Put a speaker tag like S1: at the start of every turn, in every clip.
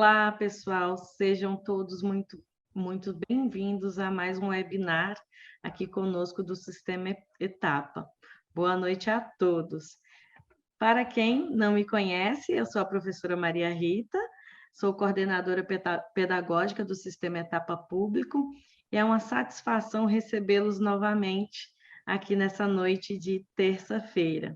S1: Olá, pessoal, sejam todos muito bem-vindos a mais um webinar aqui conosco do Sistema Etapa. Boa noite a todos. Para quem não me conhece, eu sou a professora Maria Rita, sou coordenadora pedagógica do Sistema Etapa Público e é uma satisfação recebê-los novamente aqui nessa noite de terça-feira.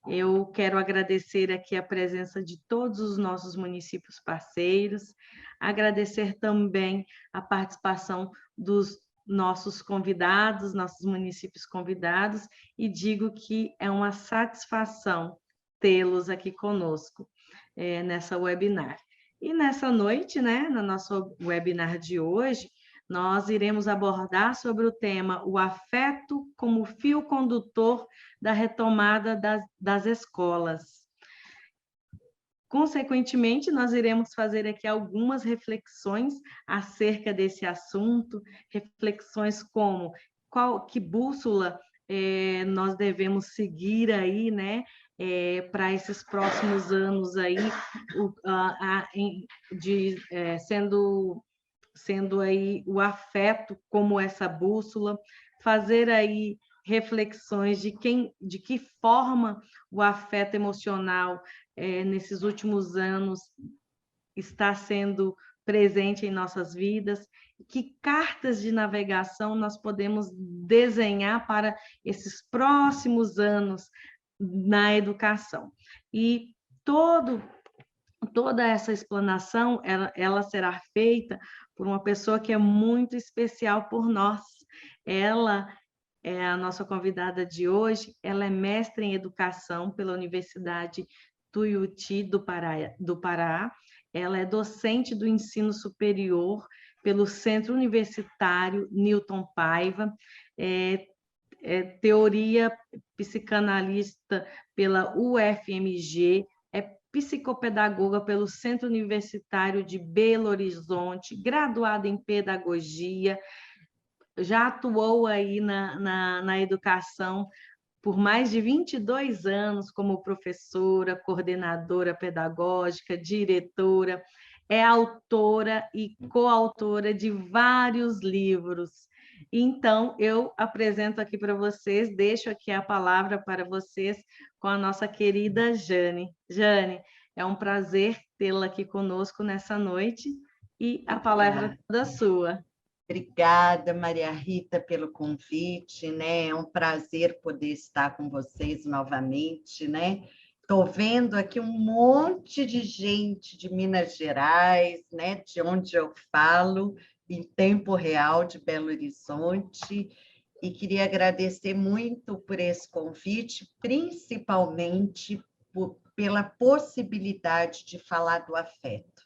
S1: Eu quero agradecer aqui a presença de todos os nossos municípios parceiros, agradecer também a participação dos nossos convidados, nossos municípios convidados, e digo que é uma satisfação tê-los aqui conosco nessa webinar. E nessa noite, né, no nosso webinar de hoje, nós iremos abordar sobre o tema o afeto como fio condutor da retomada das escolas. Consequentemente, nós iremos fazer aqui algumas reflexões acerca desse assunto, reflexões como que bússola nós devemos seguir aí, né, para esses próximos anos aí, sendo aí o afeto como essa bússola, fazer aí reflexões de que forma o afeto emocional nesses últimos anos está sendo presente em nossas vidas, que cartas de navegação nós podemos desenhar para esses próximos anos na educação. E toda essa explanação ela será feita por uma pessoa que é muito especial por nós. Ela é a nossa convidada de hoje, ela é mestre em educação pela Universidade Tuiuti do Pará, ela é docente do ensino superior pelo Centro Universitário Newton Paiva, teoria psicanalista pela UFMG, psicopedagoga pelo Centro Universitário de Belo Horizonte, graduada em pedagogia, já atuou aí na educação por mais de 22 anos como professora, coordenadora pedagógica, diretora, é autora e coautora de vários livros. Então, eu apresento aqui para vocês, deixo aqui a palavra para vocês com a nossa querida Jane. Jane, é um prazer tê-la aqui conosco nessa noite e a palavra é toda sua.
S2: Obrigada, Maria Rita, pelo convite, né? É um prazer poder estar com vocês novamente, né? Estou vendo aqui um monte de gente de Minas Gerais, né? De onde eu falo, em tempo real, de Belo Horizonte, e queria agradecer muito por esse convite, principalmente pela possibilidade de falar do afeto,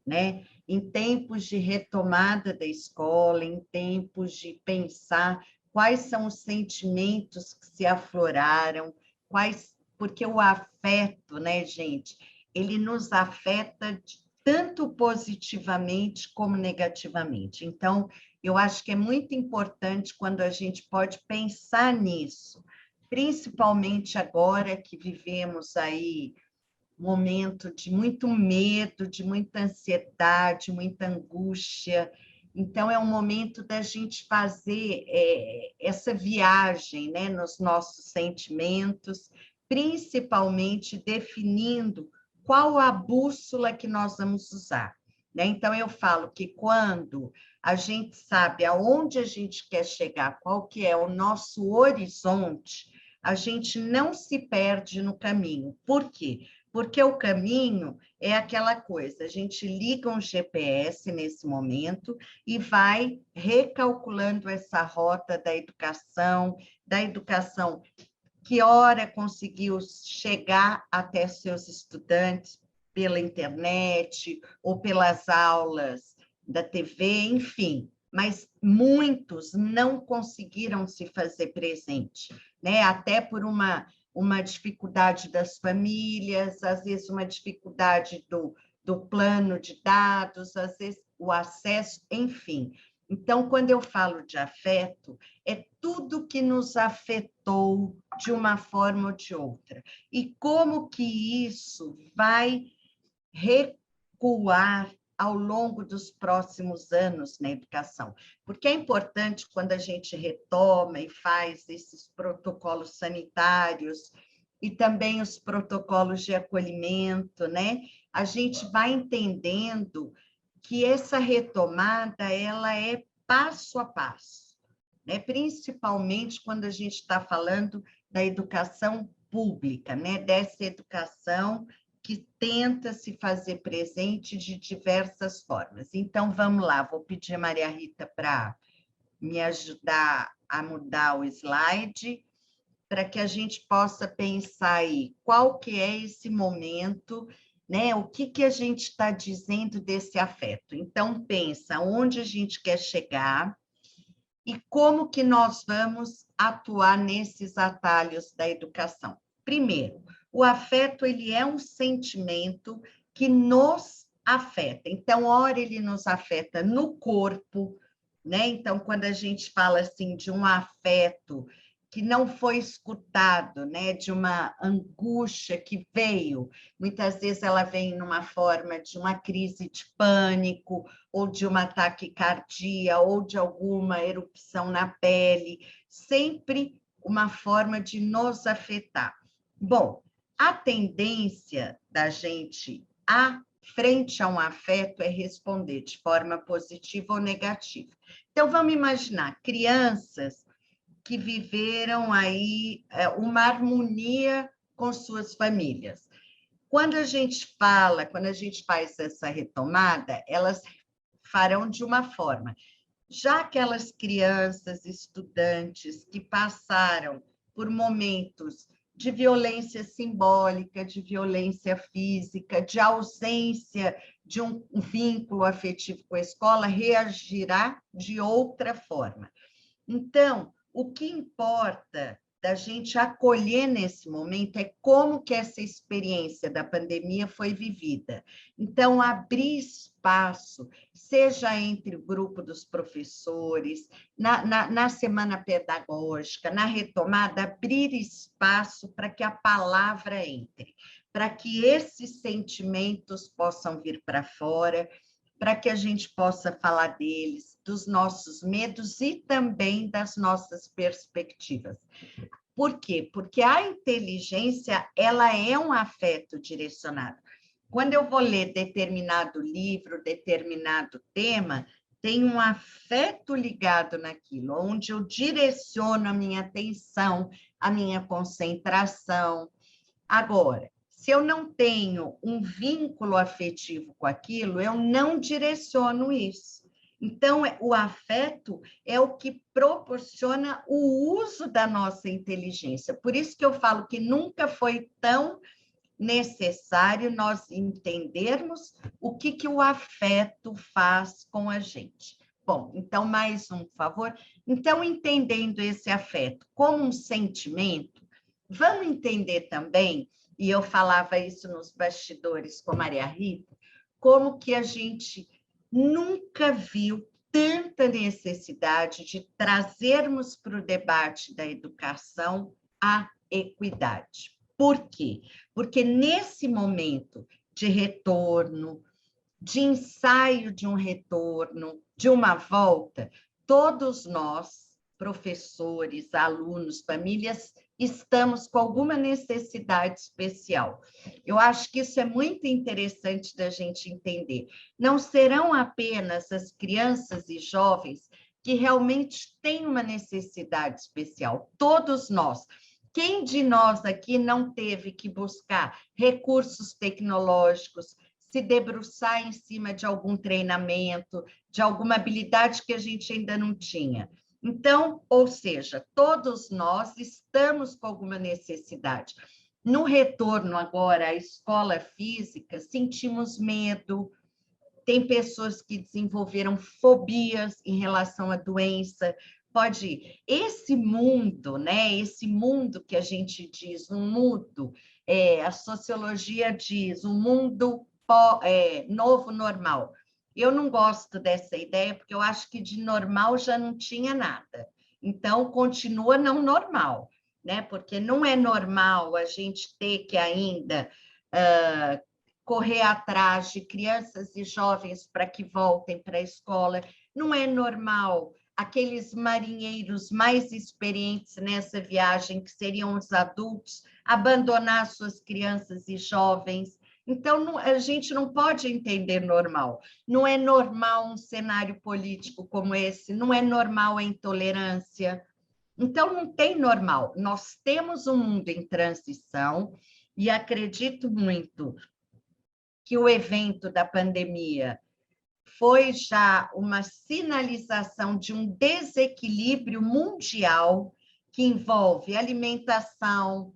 S2: né? Em tempos de retomada da escola, em tempos de pensar quais são os sentimentos que se afloraram, porque o afeto, né, gente, ele nos afeta tanto positivamente como negativamente. Então, eu acho que é muito importante quando a gente pode pensar nisso, principalmente agora que vivemos aí momento de muito medo, de muita ansiedade, muita angústia. Então, é um momento da gente fazer essa viagem, né, nos nossos sentimentos, principalmente definindo qual a bússola que nós vamos usar, né? Então, eu falo que quando a gente sabe aonde a gente quer chegar, qual que é o nosso horizonte, a gente não se perde no caminho. Por quê? Porque o caminho é aquela coisa, a gente liga um GPS nesse momento e vai recalculando essa rota da educação que hora conseguiu chegar até seus estudantes pela internet ou pelas aulas da TV, enfim, mas muitos não conseguiram se fazer presente, né? Até por uma dificuldade das famílias, às vezes uma dificuldade do plano de dados, às vezes o acesso, enfim. Então, quando eu falo de afeto, é tudo que nos afetou de uma forma ou de outra. E como que isso vai recuar ao longo dos próximos anos na educação. Porque é importante, quando a gente retoma e faz esses protocolos sanitários e também os protocolos de acolhimento, né? A gente vai entendendo que essa retomada ela é passo a passo, né? Principalmente quando a gente está falando da educação pública, né? Dessa educação que tenta se fazer presente de diversas formas. Então, vamos lá, vou pedir a Maria Rita para me ajudar a mudar o slide, para que a gente possa pensar aí qual que é esse momento, né? O que a gente está dizendo desse afeto. Então, pensa onde a gente quer chegar e como que nós vamos atuar nesses atalhos da educação. Primeiro, o afeto ele é um sentimento que nos afeta. Então, ora ele nos afeta no corpo, né? Então, quando a gente fala assim de um afeto que não foi escutado, né, de uma angústia que veio, muitas vezes ela vem numa forma de uma crise de pânico, ou de uma taquicardia, ou de alguma erupção na pele, sempre uma forma de nos afetar. Bom, a tendência da gente frente a um afeto é responder de forma positiva ou negativa. Então, vamos imaginar crianças que viveram aí uma harmonia com suas famílias. Quando a gente faz essa retomada, elas farão de uma forma. Já aquelas crianças, estudantes que passaram por momentos de violência simbólica, de violência física, de ausência de um vínculo afetivo com a escola, reagirá de outra forma. Então, o que importa da gente acolher nesse momento é como que essa experiência da pandemia foi vivida. Então, abrir espaço, seja entre o grupo dos professores, na semana pedagógica, na retomada, abrir espaço para que a palavra entre, para que esses sentimentos possam vir para fora, para que a gente possa falar deles, dos nossos medos e também das nossas perspectivas. Por quê? Porque a inteligência, ela é um afeto direcionado. Quando eu vou ler determinado livro, determinado tema, tem um afeto ligado naquilo, onde eu direciono a minha atenção, a minha concentração. Agora, se eu não tenho um vínculo afetivo com aquilo, eu não direciono isso. Então, o afeto é o que proporciona o uso da nossa inteligência. Por isso que eu falo que nunca foi tão necessário nós entendermos o que o afeto faz com a gente. Bom, então, mais um, por favor. Então, entendendo esse afeto como um sentimento, vamos entender também, e eu falava isso nos bastidores com a Maria Rita, como que a gente nunca viu tanta necessidade de trazermos para o debate da educação a equidade. Por quê? Porque nesse momento de retorno, de ensaio de um retorno, de uma volta, todos nós, professores, alunos, famílias, estamos com alguma necessidade especial. Eu acho que isso é muito interessante da gente entender. Não serão apenas as crianças e jovens que realmente têm uma necessidade especial, todos nós. Quem de nós aqui não teve que buscar recursos tecnológicos, se debruçar em cima de algum treinamento, de alguma habilidade que a gente ainda não tinha? Então, ou seja, todos nós estamos com alguma necessidade. No retorno agora à escola física, sentimos medo, tem pessoas que desenvolveram fobias em relação à doença. Pode ir. Esse mundo, né? Esse mundo que a gente diz, um mundo, a sociologia diz, um mundo novo normal. Eu não gosto dessa ideia, porque eu acho que de normal já não tinha nada. Então, continua não normal, né? Porque não é normal a gente ter que ainda correr atrás de crianças e jovens para que voltem para a escola. Não é normal aqueles marinheiros mais experientes nessa viagem, que seriam os adultos, abandonar suas crianças e jovens. Então, a gente não pode entender normal. Não é normal um cenário político como esse, não é normal a intolerância. Então, não tem normal. Nós temos um mundo em transição e acredito muito que o evento da pandemia foi já uma sinalização de um desequilíbrio mundial que envolve alimentação,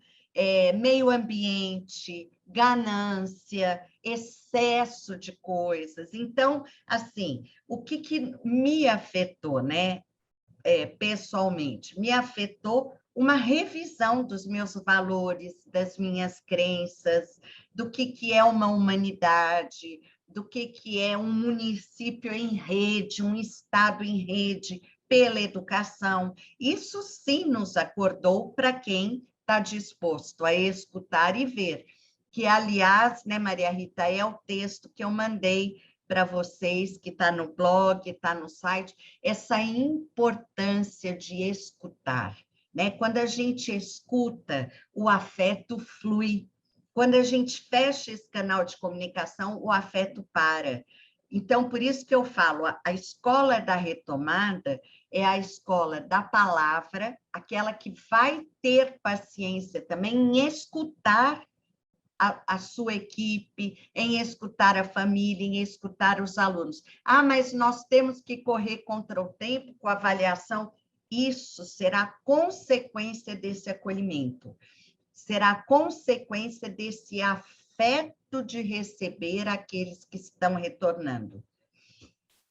S2: meio ambiente, ganância, excesso de coisas. Então, assim, o que me afetou, né, pessoalmente? Me afetou uma revisão dos meus valores, das minhas crenças, do que é uma humanidade, do que é um município em rede, um estado em rede pela educação. Isso sim nos acordou para quem está disposto a escutar e ver. Que, aliás, né, Maria Rita, é o texto que eu mandei para vocês, que está no blog, está no site, essa importância de escutar. Né? Quando a gente escuta, o afeto flui. Quando a gente fecha esse canal de comunicação, o afeto para. Então, por isso que eu falo, a escola da retomada é a escola da palavra, aquela que vai ter paciência também em escutar a sua equipe, em escutar a família, em escutar os alunos. Ah, mas nós temos que correr contra o tempo com a avaliação. Isso será consequência desse acolhimento, será consequência desse afeto de receber aqueles que estão retornando.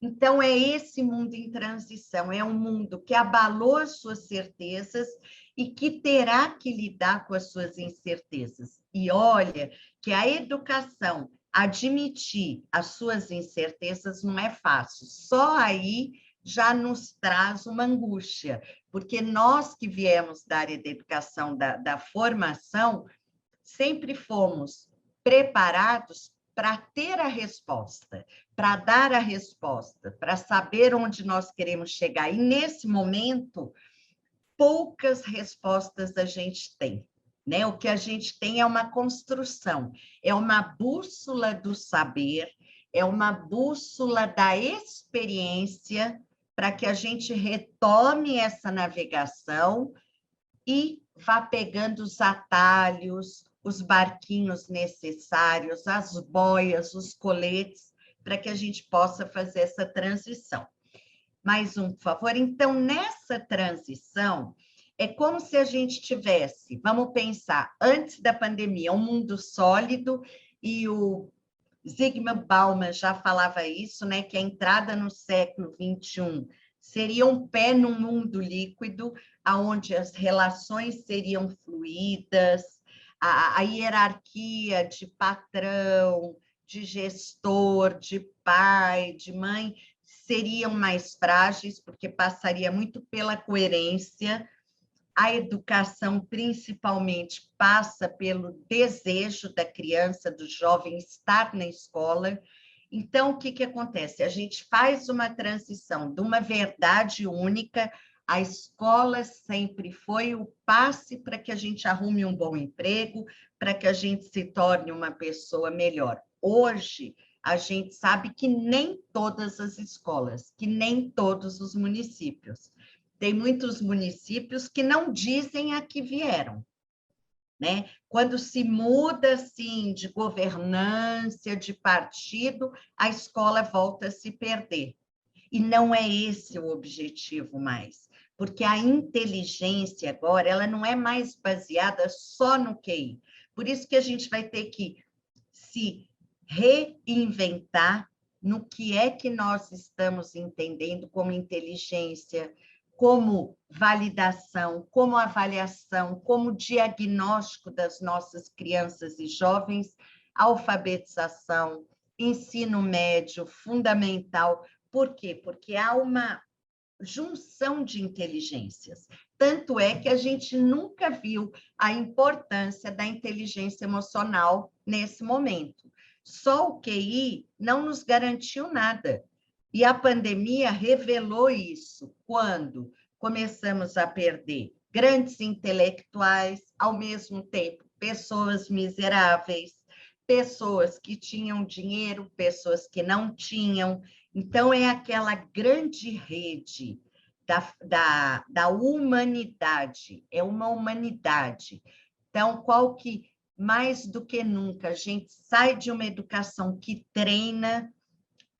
S2: Então, é esse mundo em transição, é um mundo que abalou as suas certezas e que terá que lidar com as suas incertezas. E olha que a educação admitir as suas incertezas não é fácil, só aí já nos traz uma angústia, porque nós que viemos da área da educação, da formação, sempre fomos preparados para ter a resposta, para dar a resposta, para saber onde nós queremos chegar. E, nesse momento, poucas respostas a gente tem. Né? O que a gente tem é uma construção, é uma bússola do saber, é uma bússola da experiência para que a gente retome essa navegação e vá pegando os atalhos, os barquinhos necessários, as boias, os coletes, para que a gente possa fazer essa transição. Mais um, por favor. Então, nessa transição, é como se a gente tivesse, vamos pensar, antes da pandemia, um mundo sólido, e o Zygmunt Bauman já falava isso, né, que a entrada no século XXI seria um pé num mundo líquido, onde as relações seriam fluídas, a hierarquia de patrão, de gestor, de pai, de mãe, seriam mais frágeis, porque passaria muito pela coerência. A educação, principalmente, passa pelo desejo da criança, do jovem estar na escola. Então, o que acontece? A gente faz uma transição de uma verdade única. A escola sempre foi o passe para que a gente arrume um bom emprego, para que a gente se torne uma pessoa melhor. Hoje, a gente sabe que nem todas as escolas, que nem todos os municípios. Tem muitos municípios que não dizem a que vieram. Né? Quando se muda assim, de governância, de partido, a escola volta a se perder. E não é esse o objetivo mais, porque a inteligência agora ela não é mais baseada só no QI. Por isso que a gente vai ter que se reinventar no que é que nós estamos entendendo como inteligência, como validação, como avaliação, como diagnóstico das nossas crianças e jovens, alfabetização, ensino médio, fundamental. Por quê? Porque há uma junção de inteligências. Tanto é que a gente nunca viu a importância da inteligência emocional nesse momento. Só o QI não nos garantiu nada. E a pandemia revelou isso quando começamos a perder grandes intelectuais, ao mesmo tempo, pessoas miseráveis, pessoas que tinham dinheiro, pessoas que não tinham. Então, é aquela grande rede da humanidade, é uma humanidade. Então, qual que, mais do que nunca, a gente sai de uma educação que treina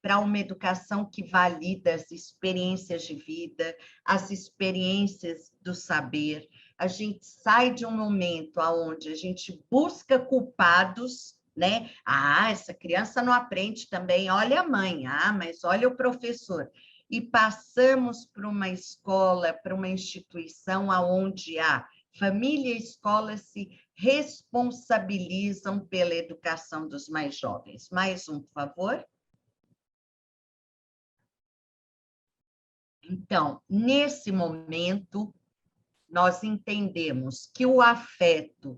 S2: para uma educação que valida as experiências de vida, as experiências do saber. A gente sai de um momento onde a gente busca culpados, né? Ah, essa criança não aprende também, olha a mãe, ah, mas olha o professor. E passamos para uma escola, para uma instituição onde a família e a escola se responsabilizam pela educação dos mais jovens. Mais um, por favor. Então, nesse momento, nós entendemos que o afeto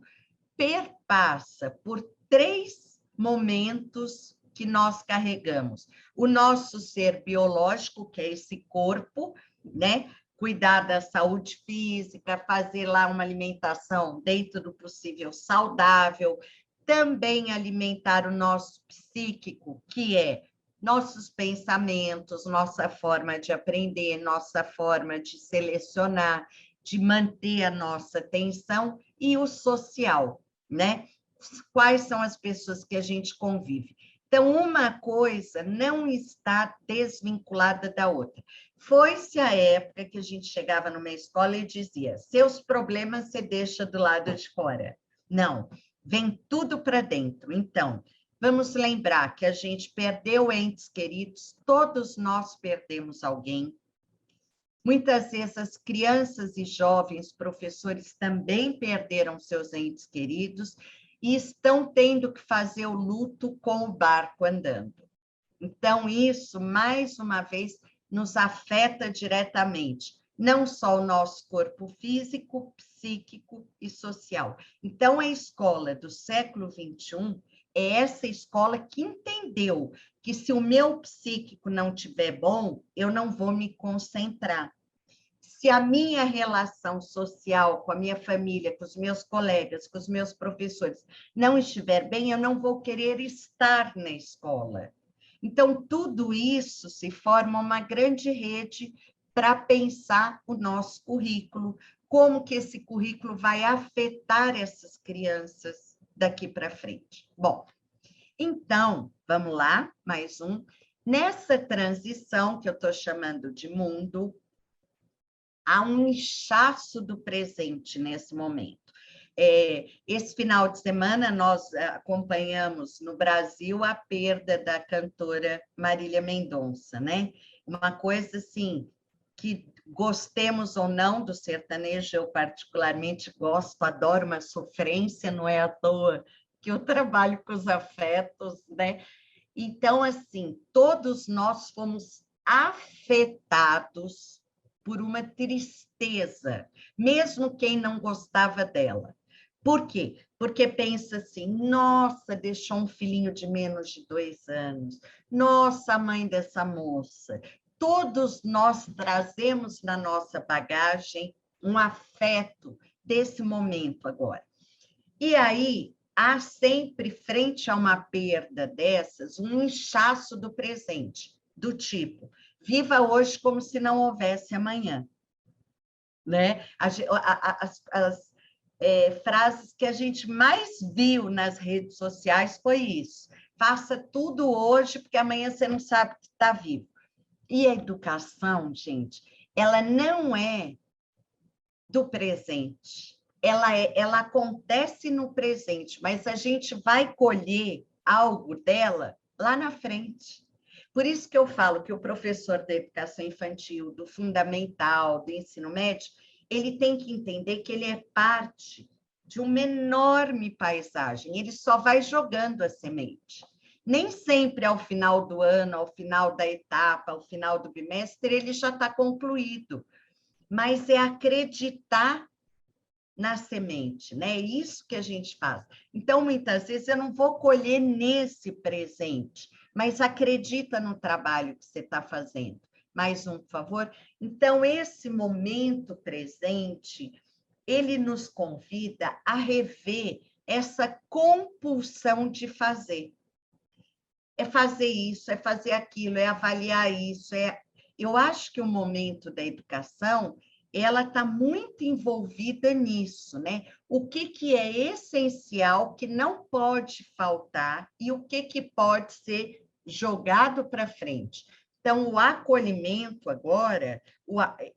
S2: perpassa por 3 momentos que nós carregamos. O nosso ser biológico, que é esse corpo, né? Cuidar da saúde física, fazer lá uma alimentação dentro do possível saudável, também alimentar o nosso psíquico, que é nossos pensamentos, nossa forma de aprender, nossa forma de selecionar, de manter a nossa atenção, e o social, né? Quais são as pessoas que a gente convive. Então, uma coisa não está desvinculada da outra. Foi-se a época que a gente chegava numa escola e dizia: seus problemas você deixa do lado de fora. Não, vem tudo para dentro. Então, vamos lembrar que a gente perdeu entes queridos, todos nós perdemos alguém. Muitas vezes as crianças e jovens professores também perderam seus entes queridos e estão tendo que fazer o luto com o barco andando. Então, isso, mais uma vez, nos afeta diretamente, não só o nosso corpo físico, psíquico e social. Então, a escola do século XXI é essa escola que entendeu que se o meu psíquico não estiver bom, eu não vou me concentrar. Se a minha relação social com a minha família, com os meus colegas, com os meus professores não estiver bem, eu não vou querer estar na escola. Então, tudo isso se forma uma grande rede para pensar o nosso currículo, como que esse currículo vai afetar essas crianças daqui para frente. Bom, então, vamos lá, mais um. Nessa transição que eu estou chamando de mundo, há um inchaço do presente nesse momento. Esse final de semana, nós acompanhamos no Brasil a perda da cantora Marília Mendonça, né? Uma coisa assim, que gostemos ou não do sertanejo, eu particularmente gosto, adoro uma sofrência, não é à toa que eu trabalho com os afetos, né? Então, assim, todos nós fomos afetados por uma tristeza, mesmo quem não gostava dela. Por quê? Porque pensa assim, nossa, deixou um filhinho de menos de 2 anos, nossa, a mãe dessa moça. Todos nós trazemos na nossa bagagem um afeto desse momento agora. E aí, há sempre, frente a uma perda dessas, um inchaço do presente, do tipo, viva hoje como se não houvesse amanhã. Né? As frases que a gente mais viu nas redes sociais foi isso. Faça tudo hoje, porque amanhã você não sabe que está vivo. E a educação, gente, ela não é do presente. Ela acontece no presente, mas a gente vai colher algo dela lá na frente. Por isso que eu falo que o professor da educação infantil, do fundamental, do ensino médio, ele tem que entender que ele é parte de uma enorme paisagem, ele só vai jogando a semente. Nem sempre ao final do ano, ao final da etapa, ao final do bimestre, ele já está concluído, mas é acreditar na semente, né? É isso que a gente faz. Então, muitas vezes, eu não vou colher nesse presente, mas acredita no trabalho que você está fazendo. Mais um, por favor. Então, esse momento presente, ele nos convida a rever essa compulsão de fazer. É fazer isso, é fazer aquilo, é avaliar isso. Eu acho que o momento da educação, ela está muito envolvida nisso, né? O que é essencial, que não pode faltar, e o que pode ser jogado para frente. Então, o acolhimento agora,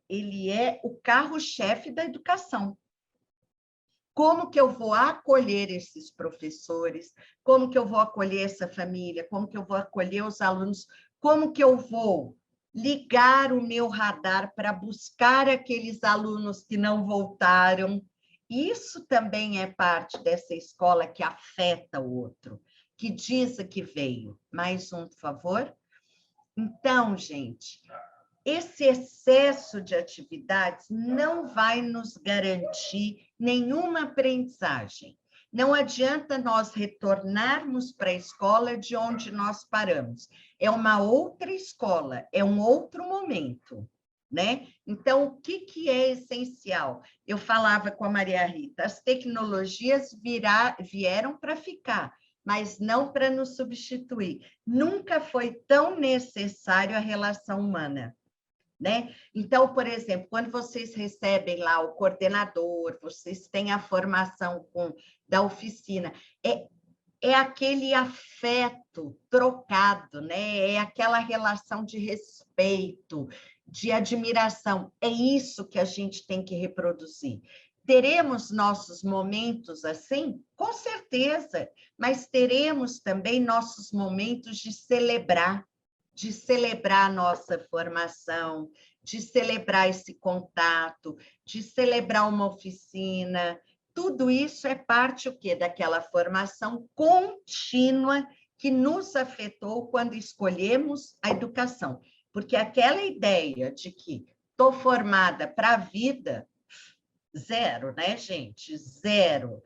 S2: ele é o carro-chefe da educação. Como que eu vou acolher esses professores? Como que eu vou acolher essa família? Como que eu vou acolher os alunos? Como que eu vou ligar o meu radar para buscar aqueles alunos que não voltaram? Isso também é parte dessa escola que afeta o outro, que diz que veio. Mais um, por favor. Então, gente, esse excesso de atividades não vai nos garantir nenhuma aprendizagem. Não adianta nós retornarmos para a escola de onde nós paramos. É uma outra escola, é um outro momento, né? Então, o que é essencial? Eu falava com a Maria Rita, as tecnologias vieram para ficar, mas não para nos substituir. Nunca foi tão necessário a relação humana. Né? Então, por exemplo, quando vocês recebem lá o coordenador, vocês têm a formação da oficina, é aquele afeto trocado, né? É aquela relação de respeito, de admiração. É isso que a gente tem que reproduzir. Teremos nossos momentos assim? Com certeza, mas teremos também nossos momentos de celebrar a nossa formação, de celebrar esse contato, de celebrar uma oficina. Tudo isso é parte o quê? Daquela formação contínua que nos afetou quando escolhemos a educação. Porque aquela ideia de que estou formada para a vida, zero, né, gente? Zero.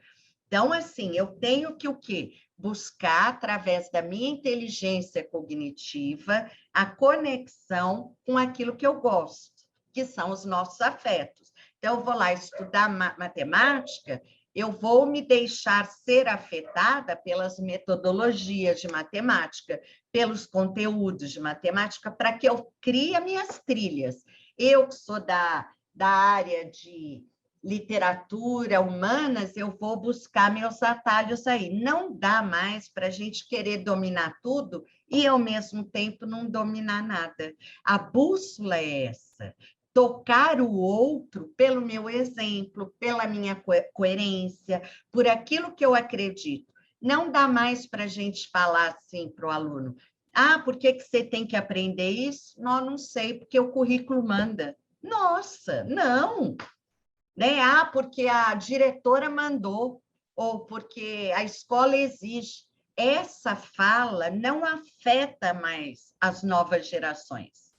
S2: Então, assim, eu tenho que o quê? Buscar, através da minha inteligência cognitiva, a conexão com aquilo que eu gosto, que são os nossos afetos. Então, eu vou lá estudar matemática, eu vou me deixar ser afetada pelas metodologias de matemática, pelos conteúdos de matemática, para que eu crie as minhas trilhas. Eu que sou da área de literatura, humanas, eu vou buscar meus atalhos aí. Não dá mais para a gente querer dominar tudo e, ao mesmo tempo, não dominar nada. A bússola é essa. Tocar o outro pelo meu exemplo, pela minha coerência, por aquilo que eu acredito. Não dá mais para a gente falar assim para o aluno. Ah, por que você tem que aprender isso? Não sei, porque o currículo manda. Nossa, não! Né? Ah, porque a diretora mandou, ou porque a escola exige. Essa fala não afeta mais as novas gerações,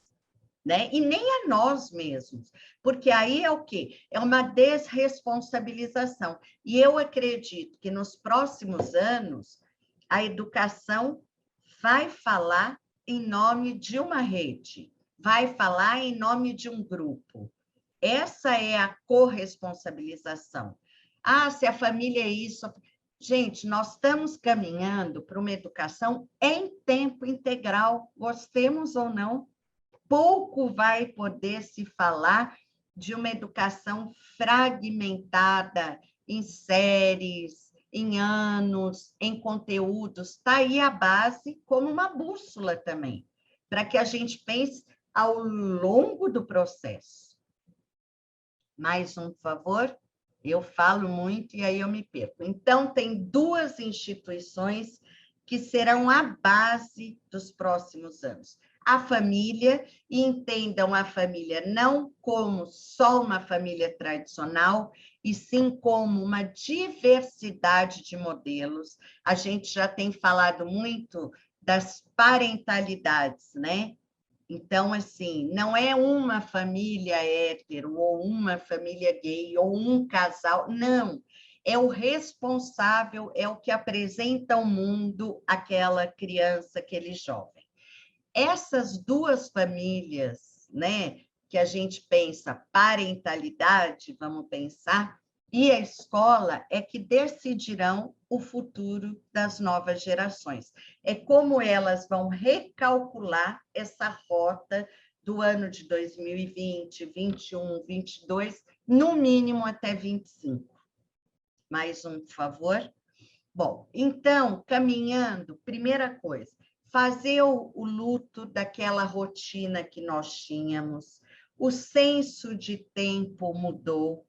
S2: né? E nem a nós mesmos, porque aí é o quê? É uma desresponsabilização. E eu acredito que nos próximos anos a educação vai falar em nome de uma rede, vai falar em nome de um grupo. Essa é a corresponsabilização. Ah, se a família é isso. Gente, nós estamos caminhando para uma educação em tempo integral, gostemos ou não. Pouco vai poder se falar de uma educação fragmentada em séries, em anos, em conteúdos. Está aí a base como uma bússola também, para que a gente pense ao longo do processo. Mais um, por favor. Eu falo muito e aí eu me perco. Então, tem duas instituições que serão a base dos próximos anos. A família, e entendam a família não como só uma família tradicional, e sim como uma diversidade de modelos. A gente já tem falado muito das parentalidades, né? Então, assim, não é uma família hétero, ou uma família gay, ou um casal, não. É o responsável, é o que apresenta ao mundo aquela criança, aquele jovem. Essas duas famílias, né, que a gente pensa parentalidade, vamos pensar, e a escola é que decidirão o futuro das novas gerações. É como elas vão recalcular essa rota do ano de 2020, 21, 22, no mínimo até 25. Mais um, por favor. Bom, então, caminhando, primeira coisa, fazer o luto daquela rotina que nós tínhamos, o senso de tempo mudou,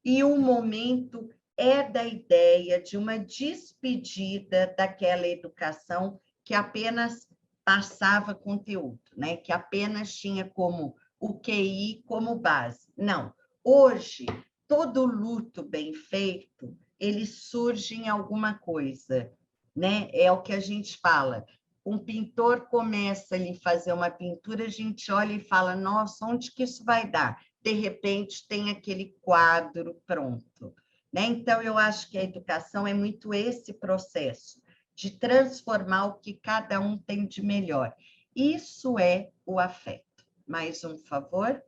S2: e o momento é da ideia de uma despedida daquela educação que apenas passava conteúdo, né? Que apenas tinha como o QI como base. Não, hoje, todo luto bem feito ele surge em alguma coisa, né? É o que a gente fala. Um pintor começa a fazer uma pintura, a gente olha e fala, nossa, onde que isso vai dar? De repente, tem aquele quadro pronto. Né? Então, eu acho que a educação é muito esse processo de transformar o que cada um tem de melhor. Isso é o afeto. Mais um, por favor.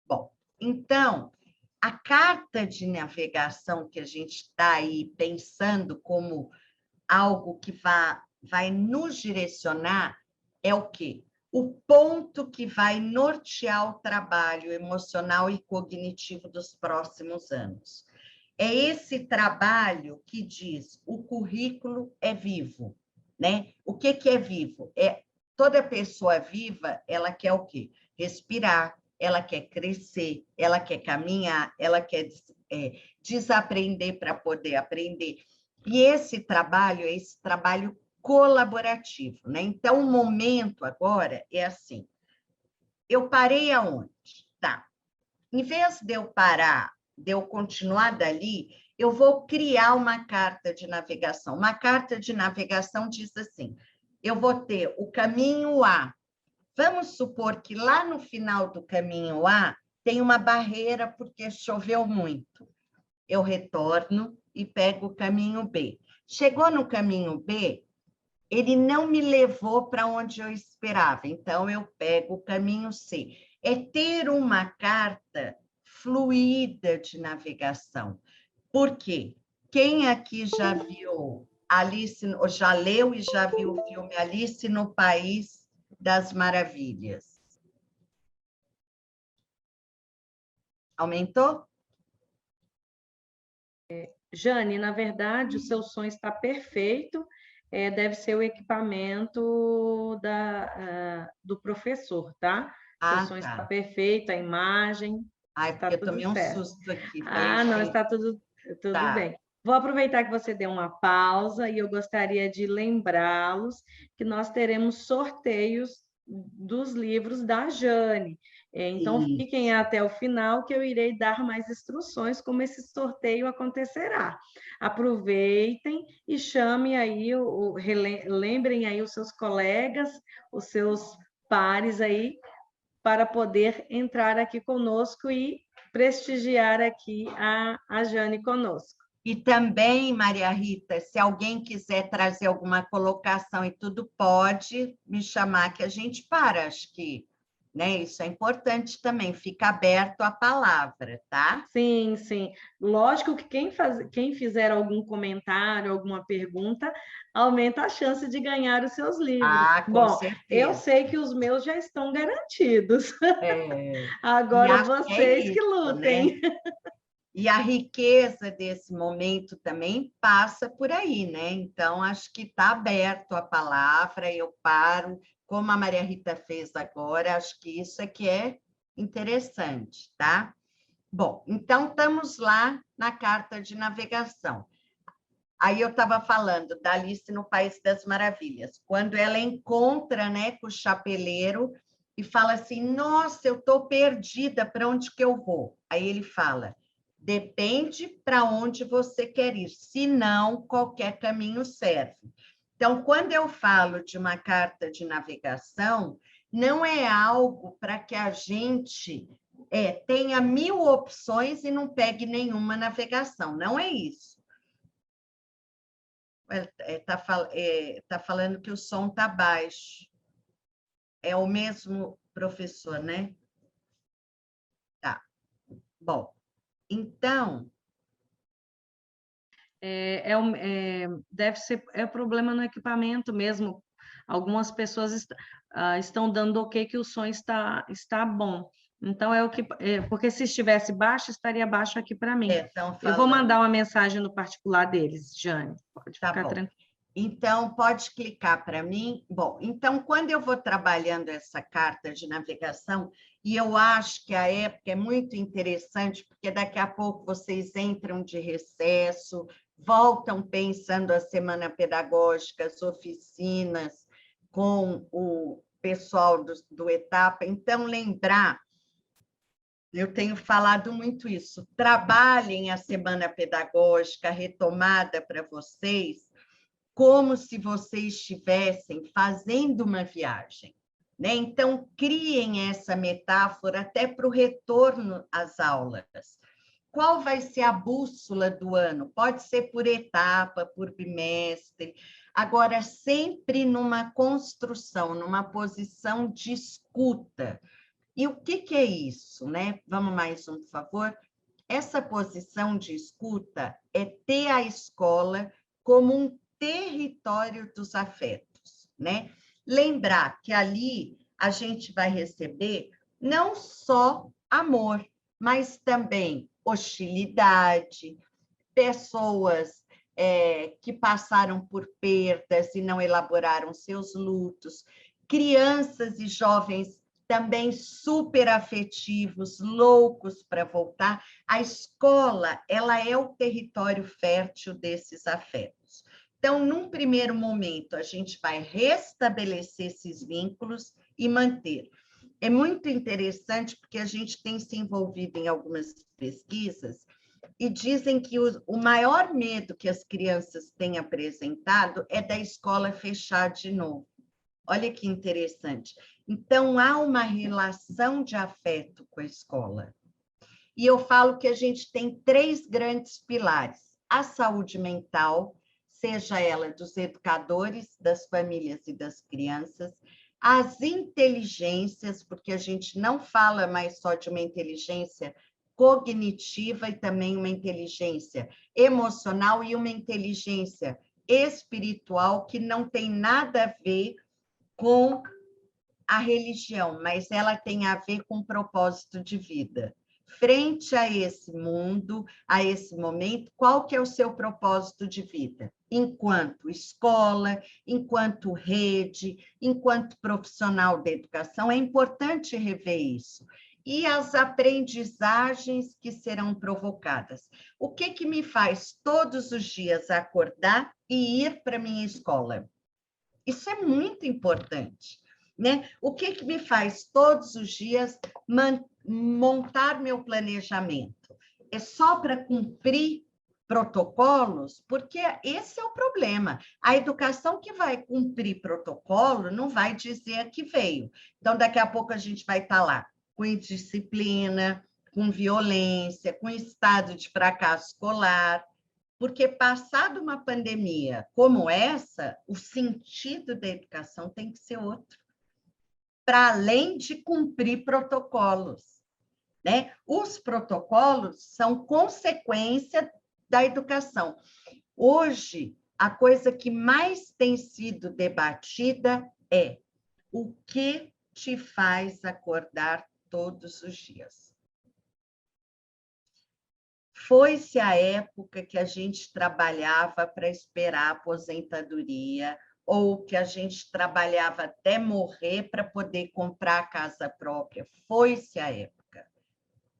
S2: Bom, então, a carta de navegação que a gente está aí pensando como algo que vai nos direcionar é o quê? O ponto que vai nortear o trabalho emocional e cognitivo dos próximos anos. É esse trabalho que diz o currículo é vivo, né? O que é vivo? Toda pessoa viva, ela quer o quê? Respirar, ela quer crescer, ela quer caminhar, ela quer desaprender para poder aprender. E esse trabalho é esse trabalho colaborativo, né? Então, o momento agora é assim, eu parei aonde? Tá. Em vez de eu parar, de eu continuar dali, eu vou criar uma carta de navegação. Uma carta de navegação diz assim, eu vou ter o caminho A. Vamos supor que lá no final do caminho A tem uma barreira porque choveu muito. Eu retorno e pego o caminho B. Chegou no caminho B, ele não me levou para onde eu esperava, então eu pego o caminho C. É ter uma carta fluida de navegação. Por quê? Quem aqui já viu Alice, ou já leu e já viu o filme Alice no País das Maravilhas? Aumentou?
S1: Jane, na verdade, o seu som está perfeito, deve ser o equipamento do professor, tá? Seu
S2: Ah,
S1: som está
S2: tá.
S1: perfeito, a imagem,
S2: Ai,
S1: está
S2: porque eu
S1: tudo
S2: tomei um
S1: certo.
S2: susto aqui. Falei,
S1: Ah, não,
S2: gente,
S1: está tudo
S2: tá.
S1: bem. Vou aproveitar que você deu uma pausa e eu gostaria de lembrá-los que nós teremos sorteios dos livros da Jane. Então, fiquem
S2: Isso.
S1: até o final que eu irei dar mais instruções como esse sorteio acontecerá. Aproveitem e chamem aí, lembrem aí os seus colegas, os seus pares aí, para poder entrar aqui conosco e prestigiar aqui a Jane conosco.
S2: E também, Maria Rita, se alguém quiser trazer alguma colocação e tudo, pode me chamar que a gente para, acho que, né? Isso é importante também, fica aberto a palavra, tá?
S1: Sim, sim. Lógico que quem fizer algum comentário, alguma pergunta, aumenta a chance de ganhar os seus livros.
S2: Ah, com
S1: Bom, eu
S2: certeza.
S1: sei que os meus já estão garantidos.
S2: É, e
S1: Agora
S2: acho que é
S1: vocês que
S2: isso, né?
S1: lutem.
S2: E a riqueza desse momento também passa por aí, né? Então, acho que está aberto a palavra, eu paro, como a Maria Rita fez agora, acho que isso é que é interessante, tá? Bom, então estamos lá na carta de navegação. Aí eu estava falando da Alice no País das Maravilhas, quando ela encontra, né, com o chapeleiro e fala assim, nossa, eu estou perdida, para onde que eu vou? Aí ele fala, depende para onde você quer ir, senão qualquer caminho serve. Então, quando eu falo de uma carta de navegação, não é algo para que a gente tenha 1000 opções e não pegue nenhuma navegação. Não é isso. Tá falando que o som está baixo. É o mesmo professor, né? Tá. Bom, então...
S1: deve ser problema no equipamento mesmo. Algumas pessoas estão dando ok que o som está bom. Então, porque se estivesse baixo, estaria baixo aqui para mim. Eu vou mandar uma mensagem no particular deles, Jane. Pode ficar tranquilo.
S2: Então, pode clicar para mim. Bom, então, quando eu vou trabalhando essa carta de navegação, e eu acho que a época é muito interessante, porque daqui a pouco vocês entram de recesso, voltam pensando a semana pedagógica, as oficinas com o pessoal do Etapa. Então, lembrar, eu tenho falado muito isso, trabalhem a semana pedagógica retomada para vocês, como se vocês estivessem fazendo uma viagem, né? Então, criem essa metáfora até para o retorno às aulas. Qual vai ser a bússola do ano? Pode ser por etapa, por bimestre, agora sempre numa construção, numa posição de escuta. E o que é isso, né? Vamos mais um, por favor? Essa posição de escuta é ter a escola como um território dos afetos, né? Lembrar que ali a gente vai receber não só amor, mas também hostilidade, pessoas que passaram por perdas e não elaboraram seus lutos, crianças e jovens também super afetivos, loucos para voltar. A escola, ela é o território fértil desses afetos. Então, num primeiro momento, a gente vai restabelecer esses vínculos e manter. É muito interessante porque a gente tem se envolvido em algumas pesquisas e dizem que o maior medo que as crianças têm apresentado é da escola fechar de novo. Olha que interessante. Então, há uma relação de afeto com a escola. E eu falo que a gente tem 3 grandes pilares: a saúde mental, seja ela dos educadores, das famílias e das crianças, as inteligências, porque a gente não fala mais só de uma inteligência cognitiva e também uma inteligência emocional e uma inteligência espiritual que não tem nada a ver com a religião, mas ela tem a ver com o propósito de vida. Frente a esse mundo, a esse momento, qual que é o seu propósito de vida? Enquanto escola, enquanto rede, enquanto profissional da educação, é importante rever isso. E as aprendizagens que serão provocadas. O que me faz todos os dias acordar e ir para a minha escola? Isso é muito importante, né? O que me faz todos os dias montar meu planejamento? É só para cumprir protocolos? Porque esse é o problema. A educação que vai cumprir protocolo não vai dizer a que veio. Então, daqui a pouco a gente vai estar lá com indisciplina, com violência, com estado de fracasso escolar. Porque, passado uma pandemia como essa, o sentido da educação tem que ser outro, para além de cumprir protocolos, né? Os protocolos são consequência da educação. Hoje, a coisa que mais tem sido debatida é o que te faz acordar todos os dias. Foi-se a época que a gente trabalhava para esperar a aposentadoria, ou que a gente trabalhava até morrer para poder comprar a casa própria. Foi-se a época.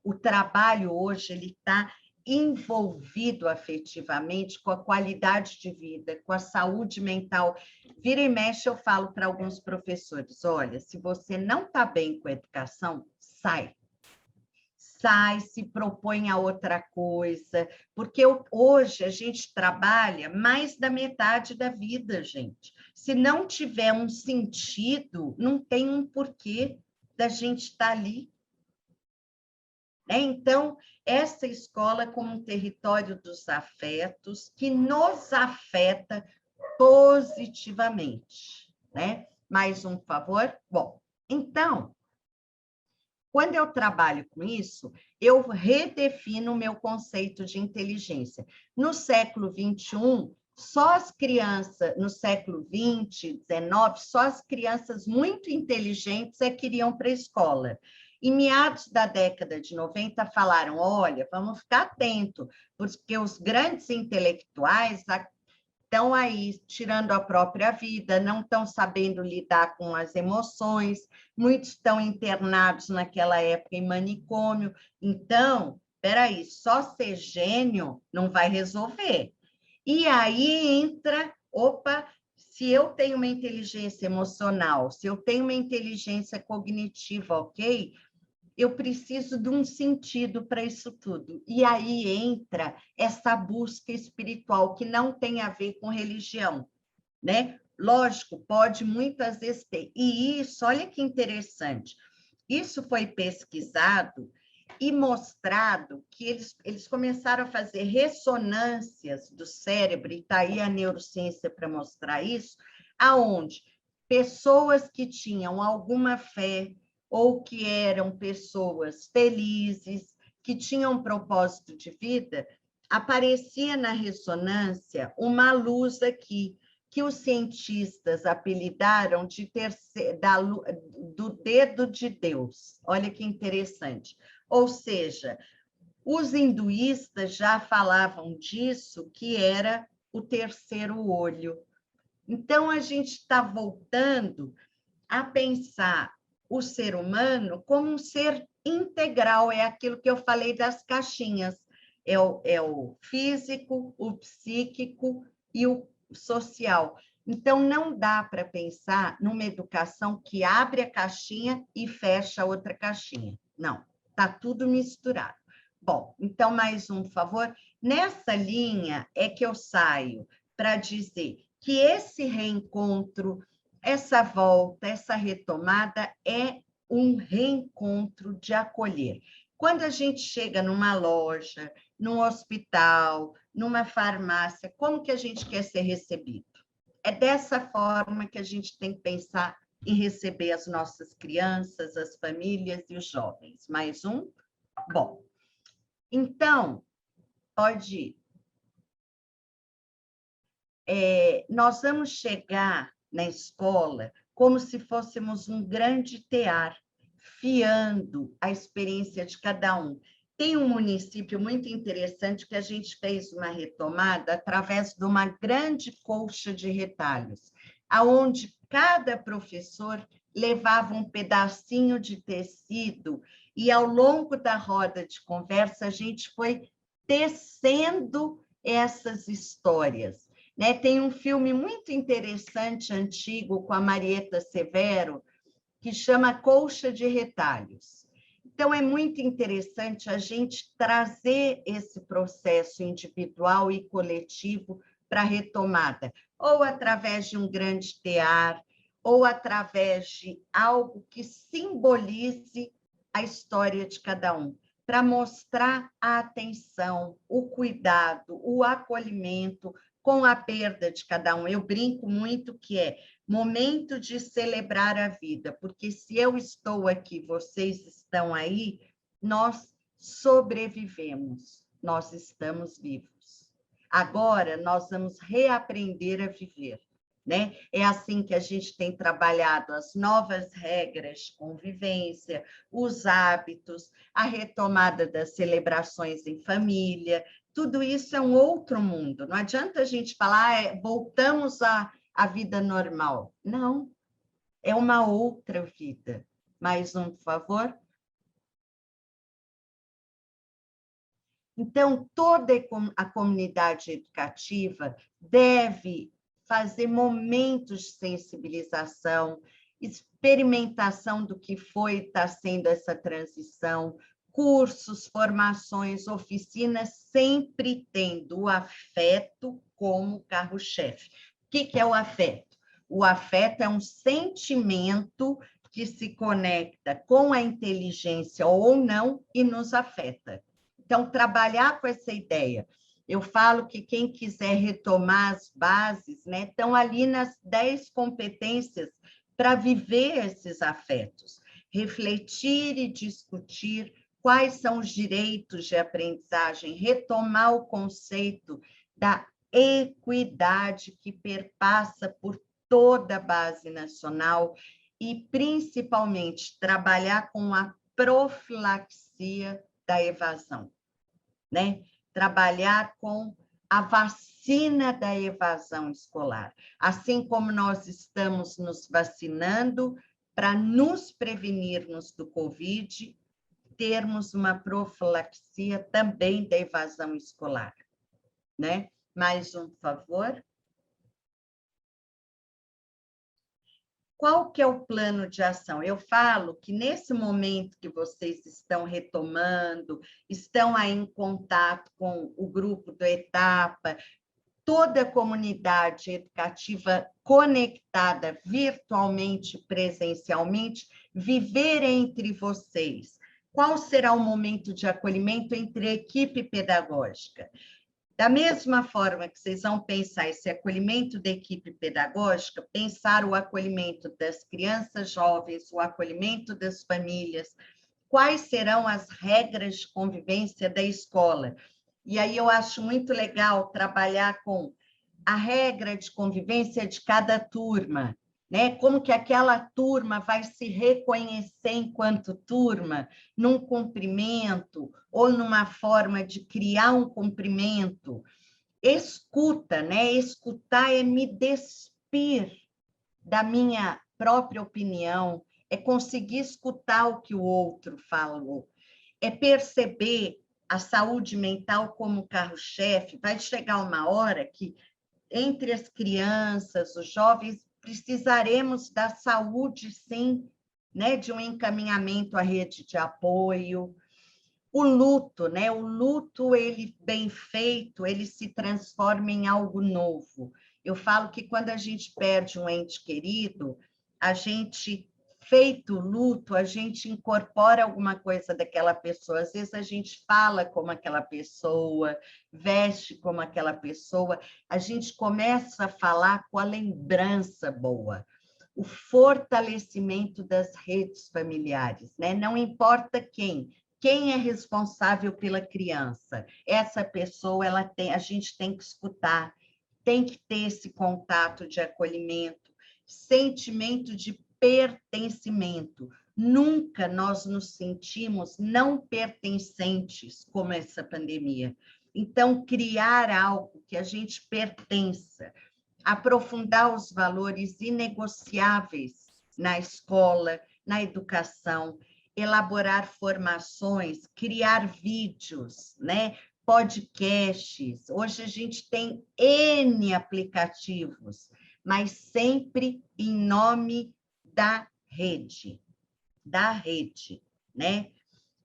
S2: O trabalho hoje ele está envolvido afetivamente com a qualidade de vida, com a saúde mental. Vira e mexe, eu falo para alguns professores: olha, se você não está bem com a educação, sai. sai, se propõe a outra coisa, porque hoje a gente trabalha mais da metade da vida, gente. Se não tiver um sentido, não tem um porquê da gente estar ali. Então, essa escola como um território dos afetos que nos afeta positivamente, né? Mais um favor? Bom, então, quando eu trabalho com isso, eu redefino o meu conceito de inteligência. No século XXI, só as crianças, no século XX, XIX, só as crianças muito inteligentes é que iriam para a escola. Em meados da década de 90, falaram, olha, vamos ficar atento, porque os grandes intelectuais estão aí tirando a própria vida, não estão sabendo lidar com as emoções, muitos estão internados naquela época em manicômio. Então, espera aí, só ser gênio não vai resolver. E aí entra, opa, se eu tenho uma inteligência emocional, se eu tenho uma inteligência cognitiva, ok? Eu preciso de um sentido para isso tudo. E aí entra essa busca espiritual, que não tem a ver com religião, né? Lógico, pode muitas vezes ter. E isso, olha que interessante, isso foi pesquisado e mostrado que eles começaram a fazer ressonâncias do cérebro, e está aí a neurociência para mostrar isso, aonde pessoas que tinham alguma fé, ou que eram pessoas felizes, que tinham um propósito de vida, aparecia na ressonância uma luz aqui, que os cientistas apelidaram de do dedo de Deus. Olha que interessante. Ou seja, os hinduístas já falavam disso, que era o terceiro olho. Então, a gente está voltando a pensar o ser humano como um ser integral, é aquilo que eu falei das caixinhas, é o físico, o psíquico e o social. Então, não dá para pensar numa educação que abre a caixinha e fecha a outra caixinha. Não, está tudo misturado. Bom, então, mais um favor. Nessa linha é que eu saio para dizer que esse reencontro, essa volta, essa retomada é um reencontro de acolher. Quando a gente chega numa loja, num hospital, numa farmácia, como que a gente quer ser recebido? É dessa forma que a gente tem que pensar em receber as nossas crianças, as famílias e os jovens. Mais um? Bom, então, pode ir. Nós vamos chegar na escola como se fôssemos um grande tear, fiando a experiência de cada um. Tem um município muito interessante que a gente fez uma retomada através de uma grande colcha de retalhos, aonde cada professor levava um pedacinho de tecido e, ao longo da roda de conversa, a gente foi tecendo essas histórias. Né? Tem um filme muito interessante, antigo, com a Marieta Severo, que chama Colcha de Retalhos. Então, é muito interessante a gente trazer esse processo individual e coletivo para a retomada, ou através de um grande tear, ou através de algo que simbolize a história de cada um, para mostrar a atenção, o cuidado, o acolhimento com a perda de cada um. Eu brinco muito que é momento de celebrar a vida, porque se eu estou aqui, vocês estão aí, nós sobrevivemos, nós estamos vivos. Agora, nós vamos reaprender a viver, né? É assim que a gente tem trabalhado as novas regras de convivência, os hábitos, a retomada das celebrações em família, tudo isso é um outro mundo. Não adianta a gente falar, voltamos à vida normal. Não, é uma outra vida. Mais um, por favor. Então, toda a comunidade educativa deve fazer momentos de sensibilização, experimentação do que foi, está sendo essa transição, cursos, formações, oficinas, sempre tendo o afeto como carro-chefe. O que é o afeto? O afeto é um sentimento que se conecta com a inteligência ou não e nos afeta. Então, trabalhar com essa ideia. Eu falo que quem quiser retomar as bases, né, estão ali nas 10 competências para viver esses afetos, refletir e discutir quais são os direitos de aprendizagem, retomar o conceito da equidade que perpassa por toda a base nacional e, principalmente, trabalhar com a profilaxia da evasão, né? Trabalhar com a vacina da evasão escolar, assim como nós estamos nos vacinando para nos prevenirmos do Covid, termos uma profilaxia também da evasão escolar, né? Mais um, por favor. Qual que é o plano de ação? Eu falo que nesse momento que vocês estão retomando, estão aí em contato com o grupo do Etapa, toda a comunidade educativa conectada virtualmente, presencialmente, viver entre vocês. Qual será o momento de acolhimento entre a equipe pedagógica? Da mesma forma que vocês vão pensar esse acolhimento da equipe pedagógica, pensar o acolhimento das crianças jovens, o acolhimento das famílias, quais serão as regras de convivência da escola? E aí eu acho muito legal trabalhar com a regra de convivência de cada turma, né? Como que aquela turma vai se reconhecer enquanto turma num cumprimento ou numa forma de criar um cumprimento. Escuta, né? Escutar é me despir da minha própria opinião, é conseguir escutar o que o outro falou, é perceber a saúde mental como carro-chefe. Vai chegar uma hora que, entre as crianças, os jovens, precisaremos da saúde, sim, né? De um encaminhamento à rede de apoio. O luto, né? O luto, ele bem feito, ele se transforma em algo novo. Eu falo que quando a gente perde um ente querido, a gente, feito o luto, a gente incorpora alguma coisa daquela pessoa. Às vezes a gente fala como aquela pessoa, veste como aquela pessoa, a gente começa a falar com a lembrança boa. O fortalecimento das redes familiares, né? Não importa quem é responsável pela criança? Essa pessoa, a gente tem que escutar, tem que ter esse contato de acolhimento, sentimento de pertencimento. Nunca nós nos sentimos não pertencentes como essa pandemia. Então, criar algo que a gente pertença, aprofundar os valores inegociáveis na escola, na educação, elaborar formações, criar vídeos, né? Podcasts. Hoje a gente tem N aplicativos, mas sempre em nome da rede, né?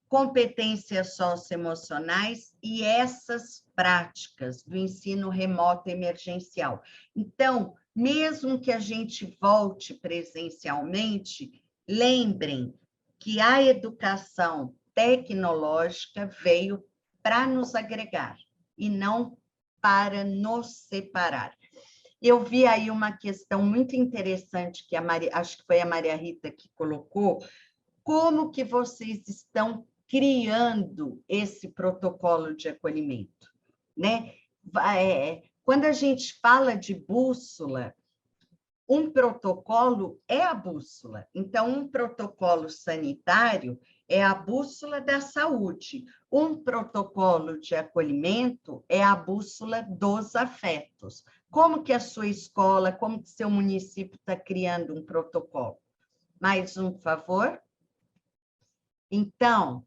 S2: Competências socioemocionais e essas práticas do ensino remoto emergencial. Então, mesmo que a gente volte presencialmente, lembrem que a educação tecnológica veio para nos agregar e não para nos separar. Eu vi aí uma questão muito interessante que acho que foi a Maria Rita que colocou, como que vocês estão criando esse protocolo de acolhimento, né? Quando a gente fala de bússola, um protocolo é a bússola. Então, um protocolo sanitário é a bússola da saúde. Um protocolo de acolhimento é a bússola dos afetos. Como que a sua escola, como que seu município está criando um protocolo? Mais um, por favor. Então,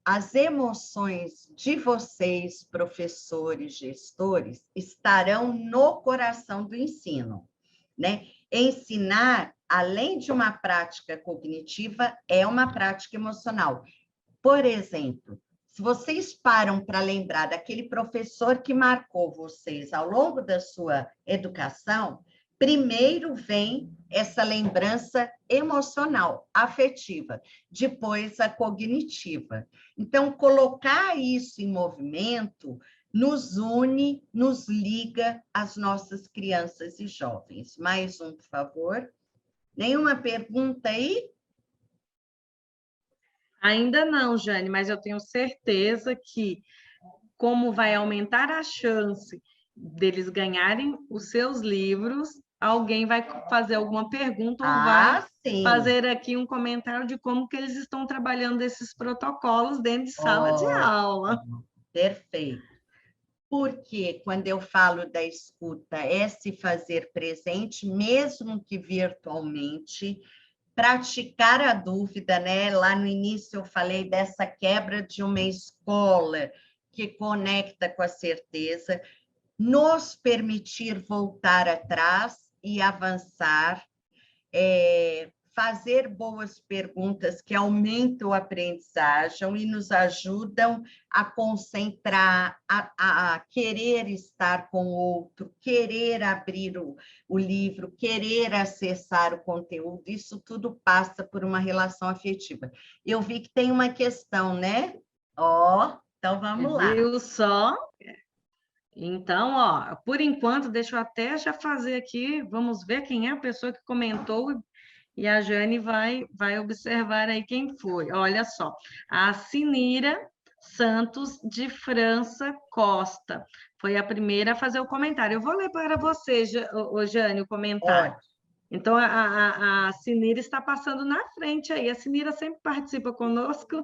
S2: as emoções de vocês, professores, gestores, estarão no coração do ensino, né? Ensinar, além de uma prática cognitiva, é uma prática emocional. Por exemplo, se vocês param para lembrar daquele professor que marcou vocês ao longo da sua educação, primeiro vem essa lembrança emocional, afetiva, depois a cognitiva. Então, colocar isso em movimento nos une, nos liga às nossas crianças e jovens. Mais um, por favor. Nenhuma pergunta aí?
S1: Ainda não, Jane, mas eu tenho certeza que, como vai aumentar a chance deles ganharem os seus livros, alguém vai fazer alguma pergunta ou vai
S2: Sim.
S1: fazer aqui um comentário de como que eles estão trabalhando esses protocolos dentro de sala de
S2: Ótimo.
S1: aula.
S2: Perfeito. Porque quando eu falo da escuta, é se fazer presente, mesmo que virtualmente, praticar a dúvida, né? Lá no início eu falei dessa quebra de uma escola que conecta com a certeza, nos permitir voltar atrás e avançar, fazer boas perguntas que aumentam a aprendizagem e nos ajudam a concentrar, a querer estar com o outro, querer abrir o livro, querer acessar o conteúdo. Isso tudo passa por uma relação afetiva. Eu vi que tem uma questão, né? Então vamos lá.
S1: Viu só? Então, ó, por enquanto, deixa eu até já fazer aqui, vamos ver quem é a pessoa que comentou e a Jane vai observar aí quem foi. Olha só, a Sinira Santos de França Costa foi a primeira a fazer o comentário. Eu vou ler para você, Jane, o comentário.
S2: Ótimo.
S1: Então, a Sinira está passando na frente aí. A Sinira sempre participa conosco.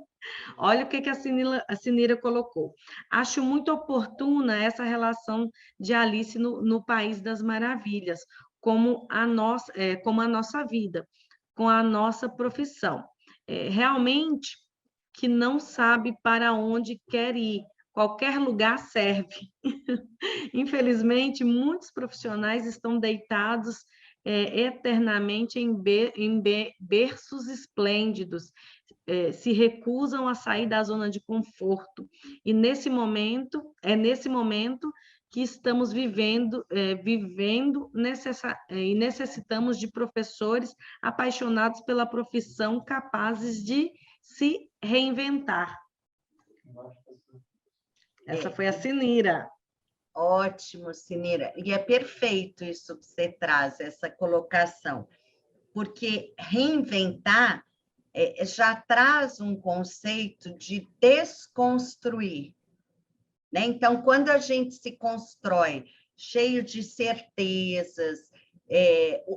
S1: Olha o que a Sinira colocou. Acho muito oportuna essa relação de Alice no País das Maravilhas, como a nossa vida, com a nossa profissão. Realmente que não sabe para onde quer ir. Qualquer lugar serve. Infelizmente, muitos profissionais estão deitados eternamente em berços esplêndidos, se recusam a sair da zona de conforto. E nesse momento que estamos vivendo e necessitamos de professores apaixonados pela profissão, capazes de se reinventar. Essa foi a Sinira.
S2: Ótimo, Sinira. E é perfeito isso que você traz, essa colocação, porque reinventar já traz um conceito de desconstruir, né? Então, quando a gente se constrói cheio de certezas,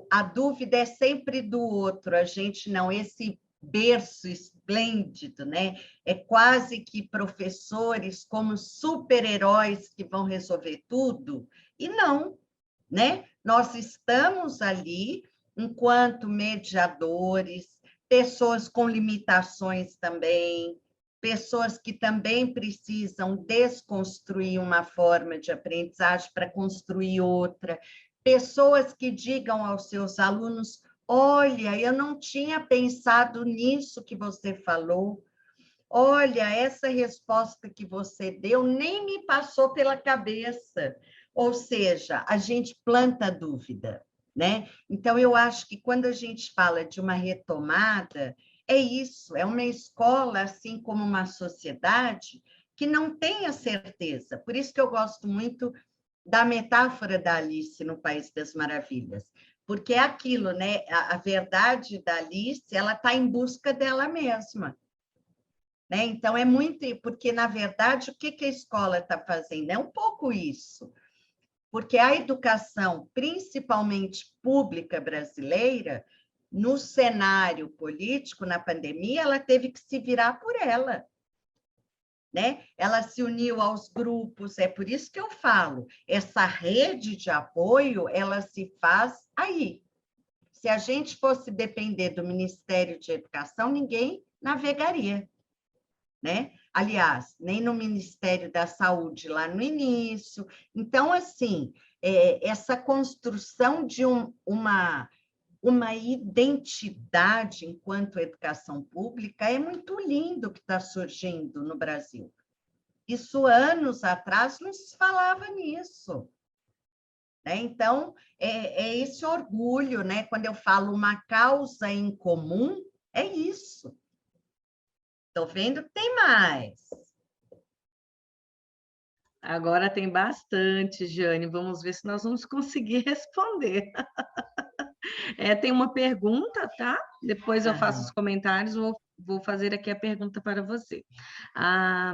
S2: a dúvida é sempre do outro, a gente não, esse berço esplêndido, né? É quase que professores como super-heróis que vão resolver tudo, e não, né? Nós estamos ali enquanto mediadores, pessoas com limitações também, pessoas que também precisam desconstruir uma forma de aprendizagem para construir outra, pessoas que digam aos seus alunos: olha, eu não tinha pensado nisso que você falou. Olha, essa resposta que você deu nem me passou pela cabeça. Ou seja, a gente planta dúvida, né? Então, eu acho que quando a gente fala de uma retomada, é isso, é uma escola, assim como uma sociedade, que não tem a certeza. Por isso que eu gosto muito da metáfora da Alice no País das Maravilhas, porque é aquilo, né? A verdade da Alice, ela está em busca dela mesma. Né? Então, é muito... Porque, na verdade, o que a escola está fazendo? É um pouco isso. Porque a educação, principalmente pública brasileira, no cenário político, na pandemia, ela teve que se virar por ela. Né? Ela se uniu aos grupos, é por isso que eu falo, essa rede de apoio, ela se faz aí. Se a gente fosse depender do Ministério de Educação, ninguém navegaria. Né? Aliás, nem no Ministério da Saúde lá no início. Então, assim, essa construção de uma uma identidade enquanto educação pública, é muito lindo que está surgindo no Brasil. Isso, anos atrás, não se falava nisso. Né? Então, é esse orgulho, né? Quando eu falo uma causa em comum, é isso. Estou vendo que tem mais.
S1: Agora tem bastante, Jane. Vamos ver se nós vamos conseguir responder. Tem uma pergunta, tá? Depois eu faço os comentários, vou fazer aqui a pergunta para você. A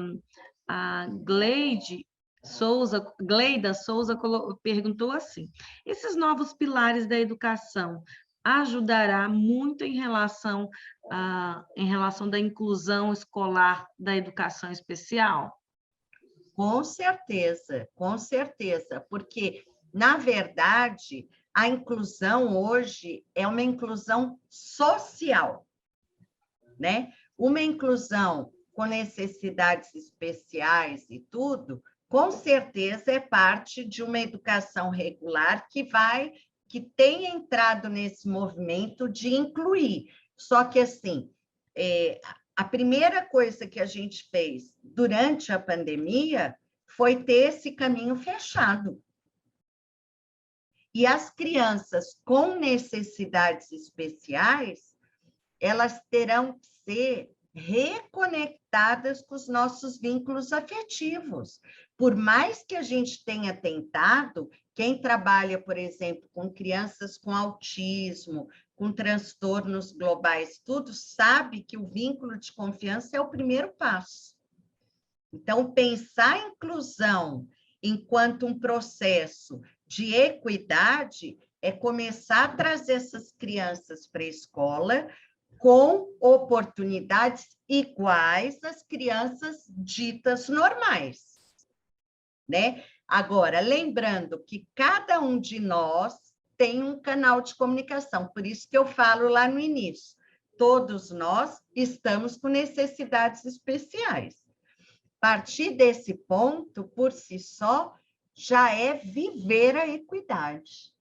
S1: Gleida Souza perguntou assim: esses novos pilares da educação ajudará muito em relação da inclusão escolar da educação especial?
S2: Com certeza, porque, na verdade, a inclusão hoje é uma inclusão social, né? Uma inclusão com necessidades especiais e tudo, com certeza é parte de uma educação regular que tem entrado nesse movimento de incluir. Só que, assim, a primeira coisa que a gente fez durante a pandemia foi ter esse caminho fechado. E as crianças com necessidades especiais, elas terão que ser reconectadas com os nossos vínculos afetivos. Por mais que a gente tenha tentado, quem trabalha, por exemplo, com crianças com autismo, com transtornos globais, tudo sabe que o vínculo de confiança é o primeiro passo. Então, pensar a inclusão enquanto um processo de equidade é começar a trazer essas crianças para a escola com oportunidades iguais às crianças ditas normais, né? Agora, lembrando que cada um de nós tem um canal de comunicação, por isso que eu falo lá no início, todos nós estamos com necessidades especiais. Partir desse ponto, por si só, já é viver a equidade,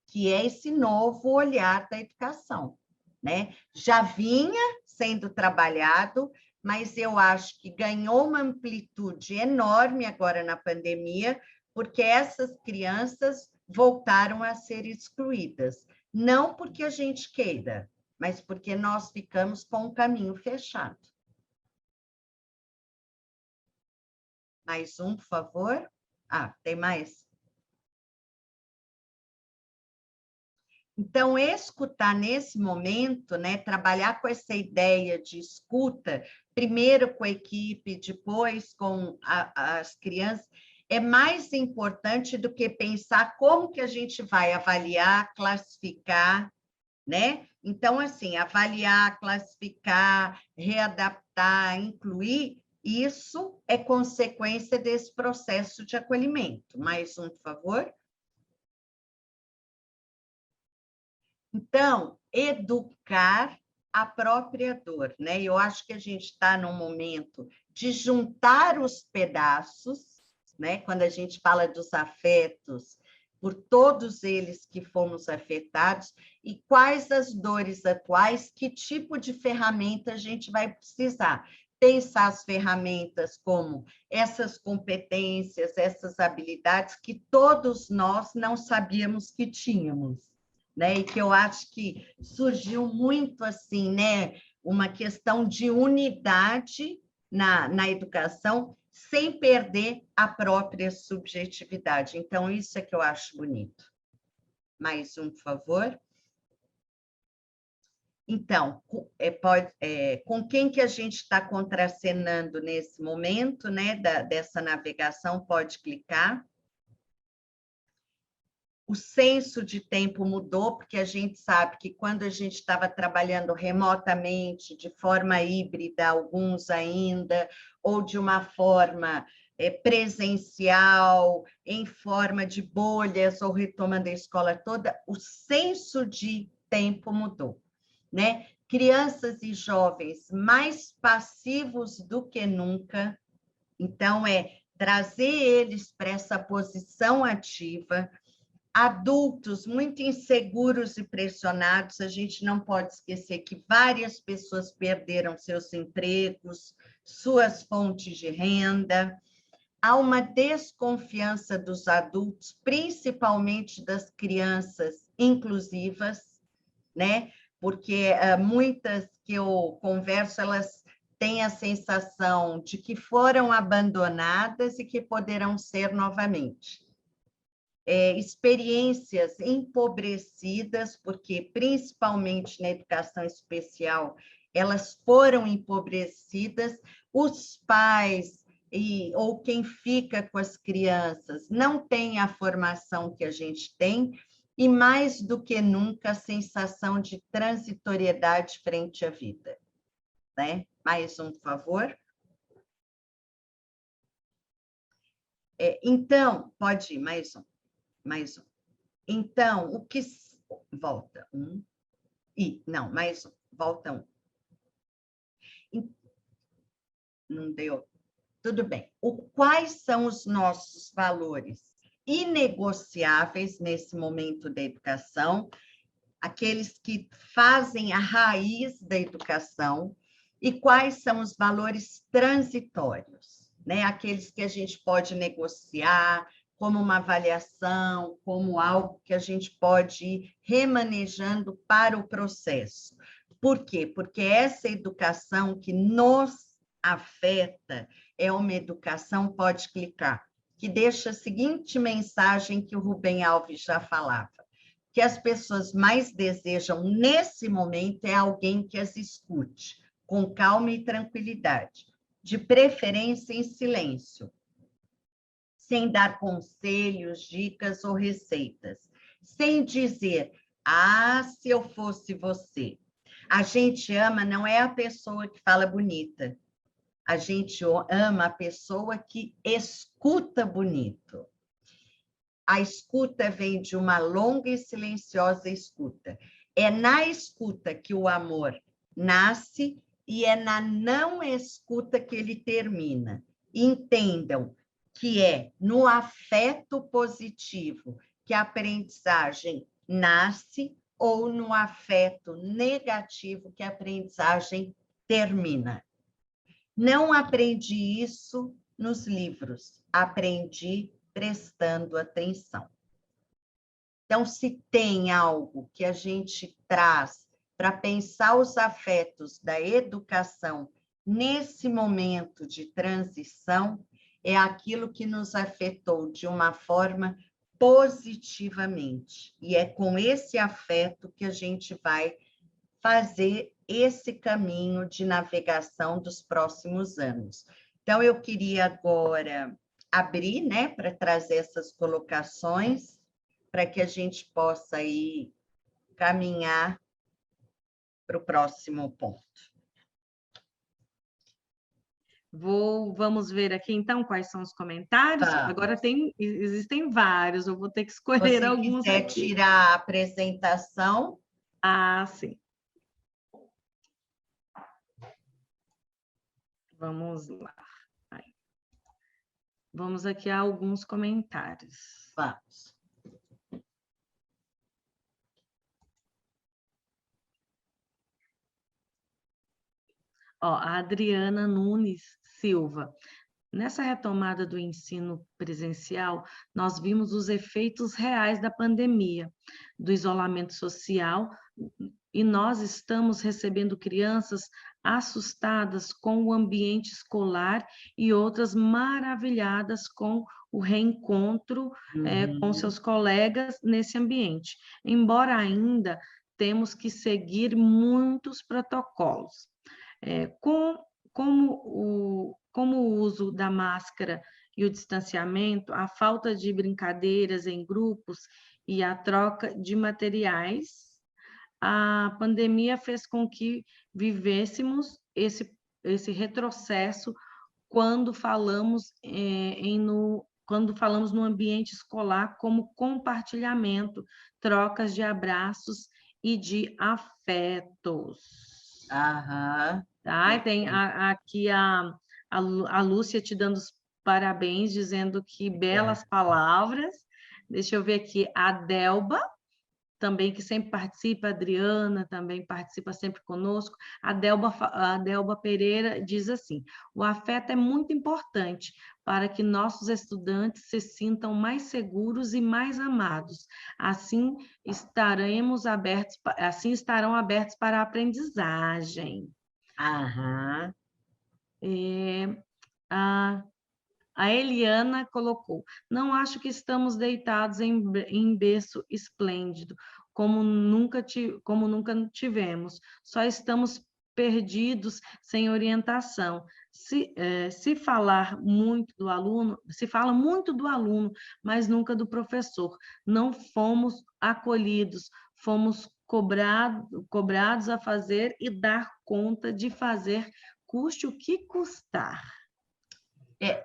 S2: que é esse novo olhar da educação, né? Já vinha sendo trabalhado, mas eu acho que ganhou uma amplitude enorme agora na pandemia, porque essas crianças voltaram a ser excluídas. Não porque a gente queira, mas porque nós ficamos com o caminho fechado. Mais um, por favor. Tem mais? Então, escutar nesse momento, né, trabalhar com essa ideia de escuta, primeiro com a equipe, depois com as crianças, é mais importante do que pensar como que a gente vai avaliar, classificar, né? Então, assim, avaliar, classificar, readaptar, incluir, isso é consequência desse processo de acolhimento. Mais um, por favor. Então, educar a própria dor, né? Eu acho que a gente está num momento de juntar os pedaços, né? Quando a gente fala dos afetos, por todos eles que fomos afetados, e quais as dores atuais, que tipo de ferramenta a gente vai precisar. Pensar as ferramentas como essas competências, essas habilidades que todos nós não sabíamos que tínhamos, né? E que eu acho que surgiu muito assim, né? Uma questão de unidade na educação, sem perder a própria subjetividade. Então, isso é que eu acho bonito. Mais um, por favor. Então, com quem que a gente está contracenando nesse momento, né, dessa navegação? Pode clicar. O senso de tempo mudou, porque a gente sabe que quando a gente estava trabalhando remotamente, de forma híbrida, alguns ainda, ou de uma forma presencial, em forma de bolhas, ou retomando a escola toda, o senso de tempo mudou, né? Crianças e jovens mais passivos do que nunca, então trazer eles para essa posição ativa, Adultos muito inseguros e pressionados, a gente não pode esquecer que várias pessoas perderam seus empregos, suas fontes de renda. Há uma desconfiança dos adultos, principalmente das crianças inclusivas, né? Porque muitas que eu converso, elas têm a sensação de que foram abandonadas e que poderão ser novamente. Experiências empobrecidas, porque principalmente na educação especial, elas foram empobrecidas, os pais ou quem fica com as crianças não tem a formação que a gente tem, e mais do que nunca a sensação de transitoriedade frente à vida. Né? Mais um, por favor. Então, pode ir, mais um. Mais um. Então, o que... Volta. Não, mais um. Volta um. Não deu. Tudo bem. Quais são os nossos valores inegociáveis nesse momento da educação? Aqueles que fazem a raiz da educação. E quais são os valores transitórios? Né? Aqueles que a gente pode negociar, como uma avaliação, como algo que a gente pode ir remanejando para o processo. Por quê? Porque essa educação que nos afeta é uma educação, pode clicar, que deixa a seguinte mensagem que o Rubem Alves já falava, que as pessoas mais desejam nesse momento é alguém que as escute, com calma e tranquilidade, de preferência em silêncio, sem dar conselhos, dicas ou receitas, sem dizer, se eu fosse você. A gente ama não é a pessoa que fala bonita, a gente ama a pessoa que escuta bonito. A escuta vem de uma longa e silenciosa escuta. É na escuta que o amor nasce e é na não escuta que ele termina. Entendam que é no afeto positivo que a aprendizagem nasce ou no afeto negativo que a aprendizagem termina. Não aprendi isso nos livros, aprendi prestando atenção. Então, se tem algo que a gente traz para pensar os afetos da educação nesse momento de transição, é aquilo que nos afetou de uma forma positivamente. E é com esse afeto que a gente vai fazer esse caminho de navegação dos próximos anos. Então, eu queria agora abrir, né, para trazer essas colocações, para que a gente possa aí caminhar para o próximo ponto.
S1: Vamos ver aqui, então, quais são os comentários.
S2: Tá.
S1: Agora existem vários, eu vou ter que escolher alguns aqui.
S2: Se quiser tirar a apresentação...
S1: Sim. Vamos lá. Vamos aqui a alguns comentários.
S2: Vamos.
S1: A Adriana Nunes Silva. Nessa retomada do ensino presencial, nós vimos os efeitos reais da pandemia, do isolamento social, e nós estamos recebendo crianças assustadas com o ambiente escolar e outras maravilhadas com o reencontro com seus colegas nesse ambiente. Embora ainda temos que seguir muitos protocolos. Como o uso da máscara e o distanciamento, a falta de brincadeiras em grupos e a troca de materiais, a pandemia fez com que vivêssemos esse retrocesso quando falamos no ambiente escolar como compartilhamento, trocas de abraços e de afetos.
S2: Aham.
S1: Tá? Tem aqui a Lúcia te dando os parabéns, dizendo que belas palavras, Deixa eu ver aqui, a Delba, também, que sempre participa, a Adriana também participa sempre conosco. A Delba Pereira diz assim: o afeto é muito importante para que nossos estudantes se sintam mais seguros e mais amados. Assim assim estarão abertos para a aprendizagem.
S2: Aham.
S1: A A Eliana colocou: não acho que estamos deitados em berço esplêndido, como nunca tivemos. Só estamos perdidos, sem orientação. Se fala muito do aluno, mas nunca do professor. Não fomos acolhidos, fomos cobrados a fazer e dar conta de fazer, custe o que custar.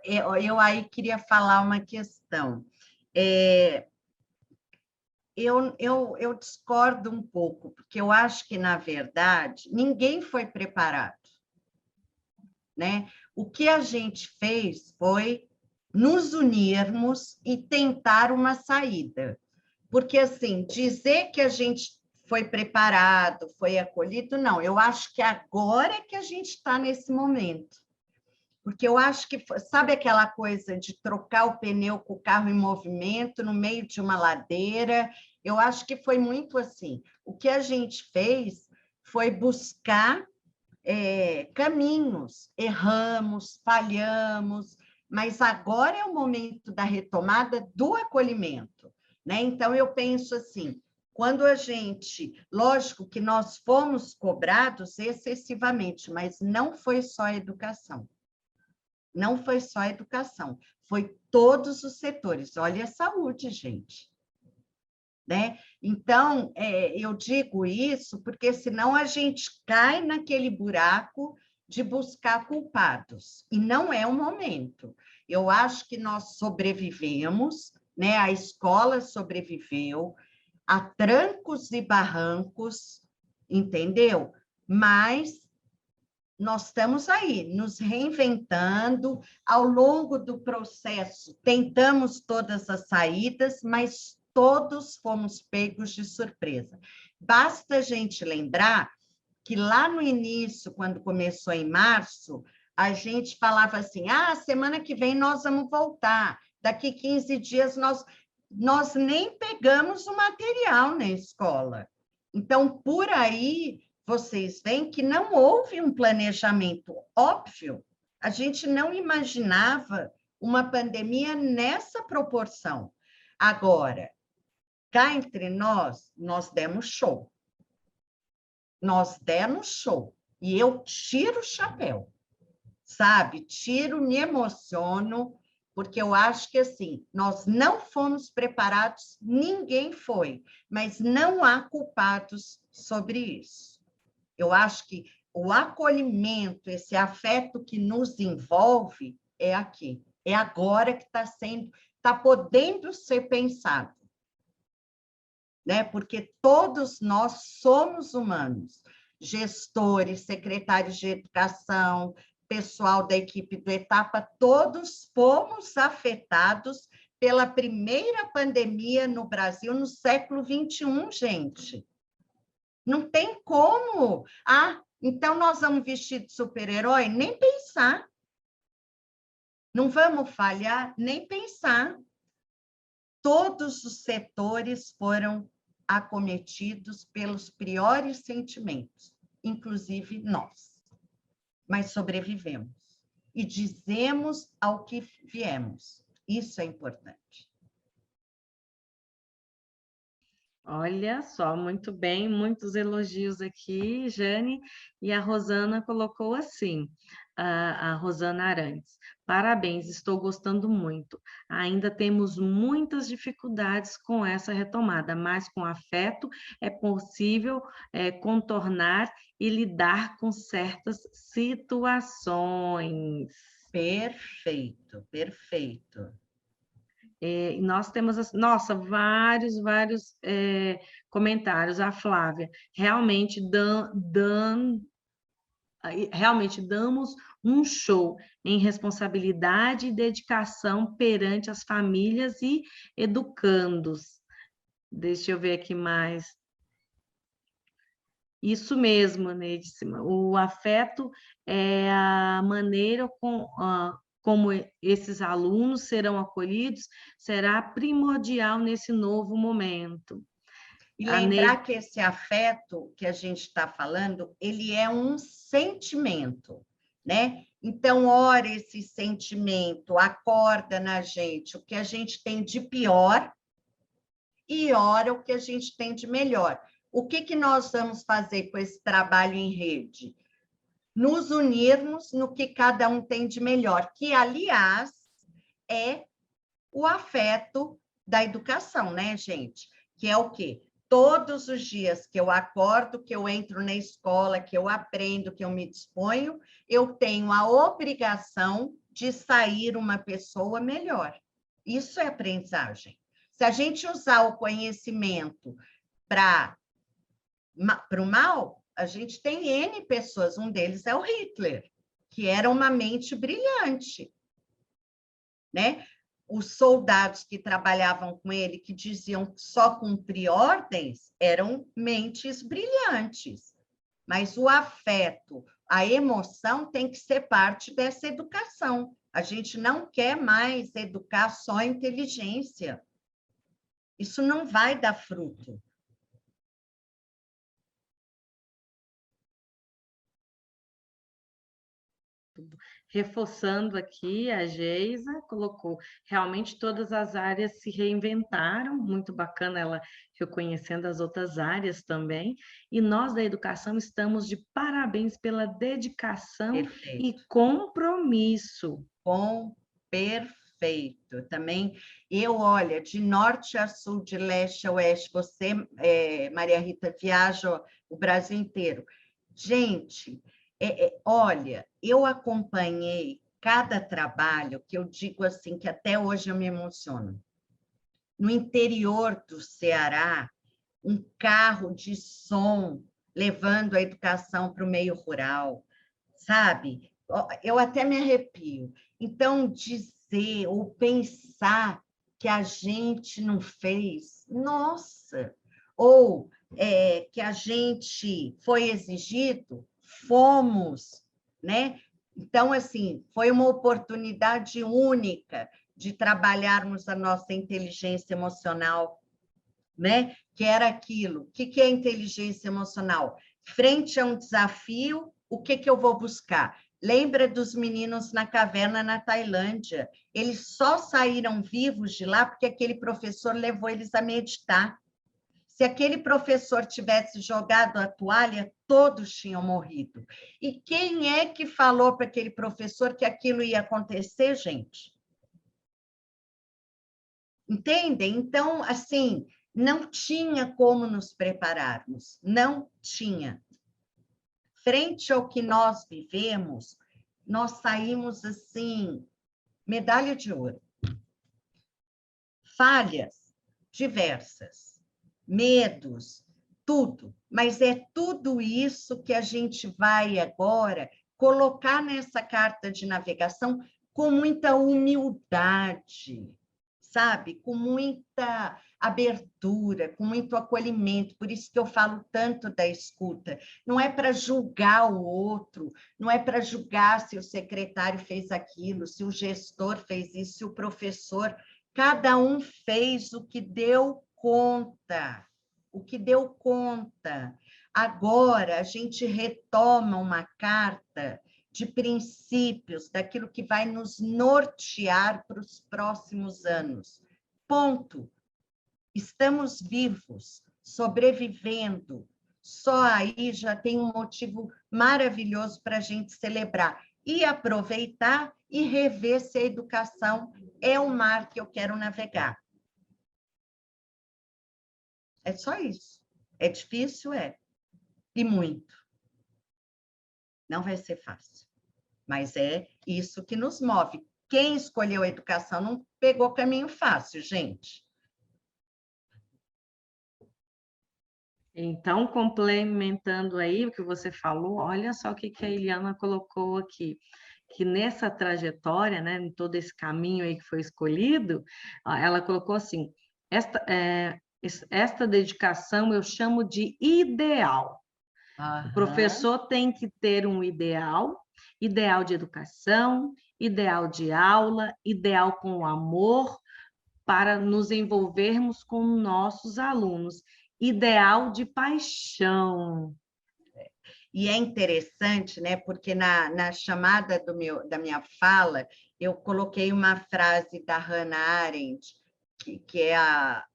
S2: Eu aí queria falar uma questão. É, eu discordo um pouco, porque eu acho que, na verdade, ninguém foi preparado, né? O que a gente fez foi nos unirmos e tentar uma saída. Porque, assim, dizer que a gente foi preparado, foi acolhido, não. Eu acho que agora é que a gente está nesse momento. Porque eu acho que, sabe aquela coisa de trocar o pneu com o carro em movimento no meio de uma ladeira? Eu acho que foi muito assim. O que a gente fez foi buscar caminhos, erramos, falhamos, mas agora é o momento da retomada do acolhimento, né? Então, eu penso assim, quando a gente, lógico que nós fomos cobrados excessivamente, mas não foi só a educação. Não foi só a educação, foi todos os setores. Olha a saúde, gente. Né? Então, eu digo isso porque senão a gente cai naquele buraco de buscar culpados, e não é o momento. Eu acho que nós sobrevivemos, né? A escola sobreviveu a trancos e barrancos, entendeu? Mas nós estamos aí, nos reinventando, ao longo do processo, tentamos todas as saídas, mas todos fomos pegos de surpresa. Basta a gente lembrar que lá no início, quando começou em março, a gente falava assim, semana que vem nós vamos voltar, daqui 15 dias nós nem pegamos o material na escola. Então, por aí, vocês veem que não houve um planejamento óbvio. A gente não imaginava uma pandemia nessa proporção. Agora, cá entre nós demos show. Nós demos show. E eu tiro o chapéu, sabe? Tiro, me emociono, porque eu acho que, assim, nós não fomos preparados, ninguém foi, mas não há culpados sobre isso. Eu acho que o acolhimento, esse afeto que nos envolve, é aqui. É agora que está podendo ser pensado. Né? Porque todos nós somos humanos. Gestores, secretários de educação, pessoal da equipe do Etapa, todos fomos afetados pela primeira pandemia no Brasil no século XXI, gente. Não tem como. Então nós vamos vestir de super-herói? Nem pensar. Não vamos falhar? Nem pensar. Todos os setores foram acometidos pelos piores sentimentos, inclusive nós. Mas sobrevivemos. E dizemos ao que viemos. Isso é importante.
S1: Olha só, muito bem, muitos elogios aqui, Jane, e a Rosana colocou assim, a Rosana Arantes: parabéns, estou gostando muito. Ainda temos muitas dificuldades com essa retomada, mas com afeto é possível contornar e lidar com certas situações.
S2: Perfeito, perfeito.
S1: Nós temos, nossa, vários comentários. A Flávia, realmente damos um show em responsabilidade e dedicação perante as famílias e educandos. Deixa eu ver aqui mais. Isso mesmo, Neidíssima. O afeto é a maneira como esses alunos serão acolhidos, será primordial nesse novo momento.
S2: E lembrar que esse afeto que a gente está falando, ele é um sentimento, né? Então, ora esse sentimento acorda na gente o que a gente tem de pior e ora o que a gente tem de melhor. O que nós vamos fazer com esse trabalho em rede? Nos unirmos no que cada um tem de melhor, que, aliás, é o afeto da educação, né, gente? Que é o quê? Todos os dias que eu acordo, que eu entro na escola, que eu aprendo, que eu me disponho, eu tenho a obrigação de sair uma pessoa melhor. Isso é aprendizagem. Se a gente usar o conhecimento para o mal, a gente tem N pessoas, um deles é o Hitler, que era uma mente brilhante, né? Os soldados que trabalhavam com ele, que diziam só cumprir ordens, eram mentes brilhantes. Mas o afeto, a emoção tem que ser parte dessa educação. A gente não quer mais educar só a inteligência. Isso não vai dar fruto.
S1: Reforçando aqui, a Geisa colocou, realmente todas as áreas se reinventaram, muito bacana ela reconhecendo as outras áreas também, e nós da educação estamos de parabéns pela dedicação e compromisso.
S2: Perfeito. Também, olha, de norte a sul, de leste a oeste, você, Maria Rita, viaja o Brasil inteiro. Gente, olha, eu acompanhei cada trabalho que eu digo assim, que até hoje eu me emociono. No interior do Ceará, um carro de som levando a educação para o meio rural, sabe? Eu até me arrepio. Então, dizer ou pensar que a gente não fez, nossa! Ou que a gente foi exigido, fomos, né? Então, assim, foi uma oportunidade única de trabalharmos a nossa inteligência emocional, né? Que era aquilo. O que é inteligência emocional? Frente a um desafio, o que eu vou buscar? Lembra dos meninos na caverna na Tailândia? Eles só saíram vivos de lá porque aquele professor levou eles a meditar. Se aquele professor tivesse jogado a toalha, todos tinham morrido. E quem é que falou para aquele professor que aquilo ia acontecer, gente? Entendem? Então, assim, não tinha como nos prepararmos, não tinha. Frente ao que nós vivemos, nós saímos assim, medalha de ouro. Falhas diversas, medos, tudo. Mas é tudo isso que a gente vai agora colocar nessa carta de navegação com muita humildade, sabe? Com muita abertura, com muito acolhimento. Por isso que eu falo tanto da escuta. Não é para julgar o outro, não é para julgar se o secretário fez aquilo, se o gestor fez isso, se o professor. Cada um fez o que deu conta, o que deu conta. Agora a gente retoma uma carta de princípios, daquilo que vai nos nortear para os próximos anos. Ponto. Estamos vivos, sobrevivendo. Só aí já tem um motivo maravilhoso para a gente celebrar e aproveitar e rever se a educação é o mar que eu quero navegar. É só isso. É difícil? É. E muito. Não vai ser fácil. Mas é isso que nos move. Quem escolheu a educação não pegou caminho fácil, gente.
S1: Então, complementando aí o que você falou, olha só o que a Eliana colocou aqui. que nessa trajetória, né, em todo esse caminho aí que foi escolhido, ela colocou assim, esta dedicação eu chamo de ideal. O professor tem que ter um ideal, ideal de educação, ideal de aula, ideal com o amor, para nos envolvermos com nossos alunos, ideal de paixão.
S2: E é interessante, né? Porque na chamada da minha fala, eu coloquei uma frase da Hannah Arendt, que é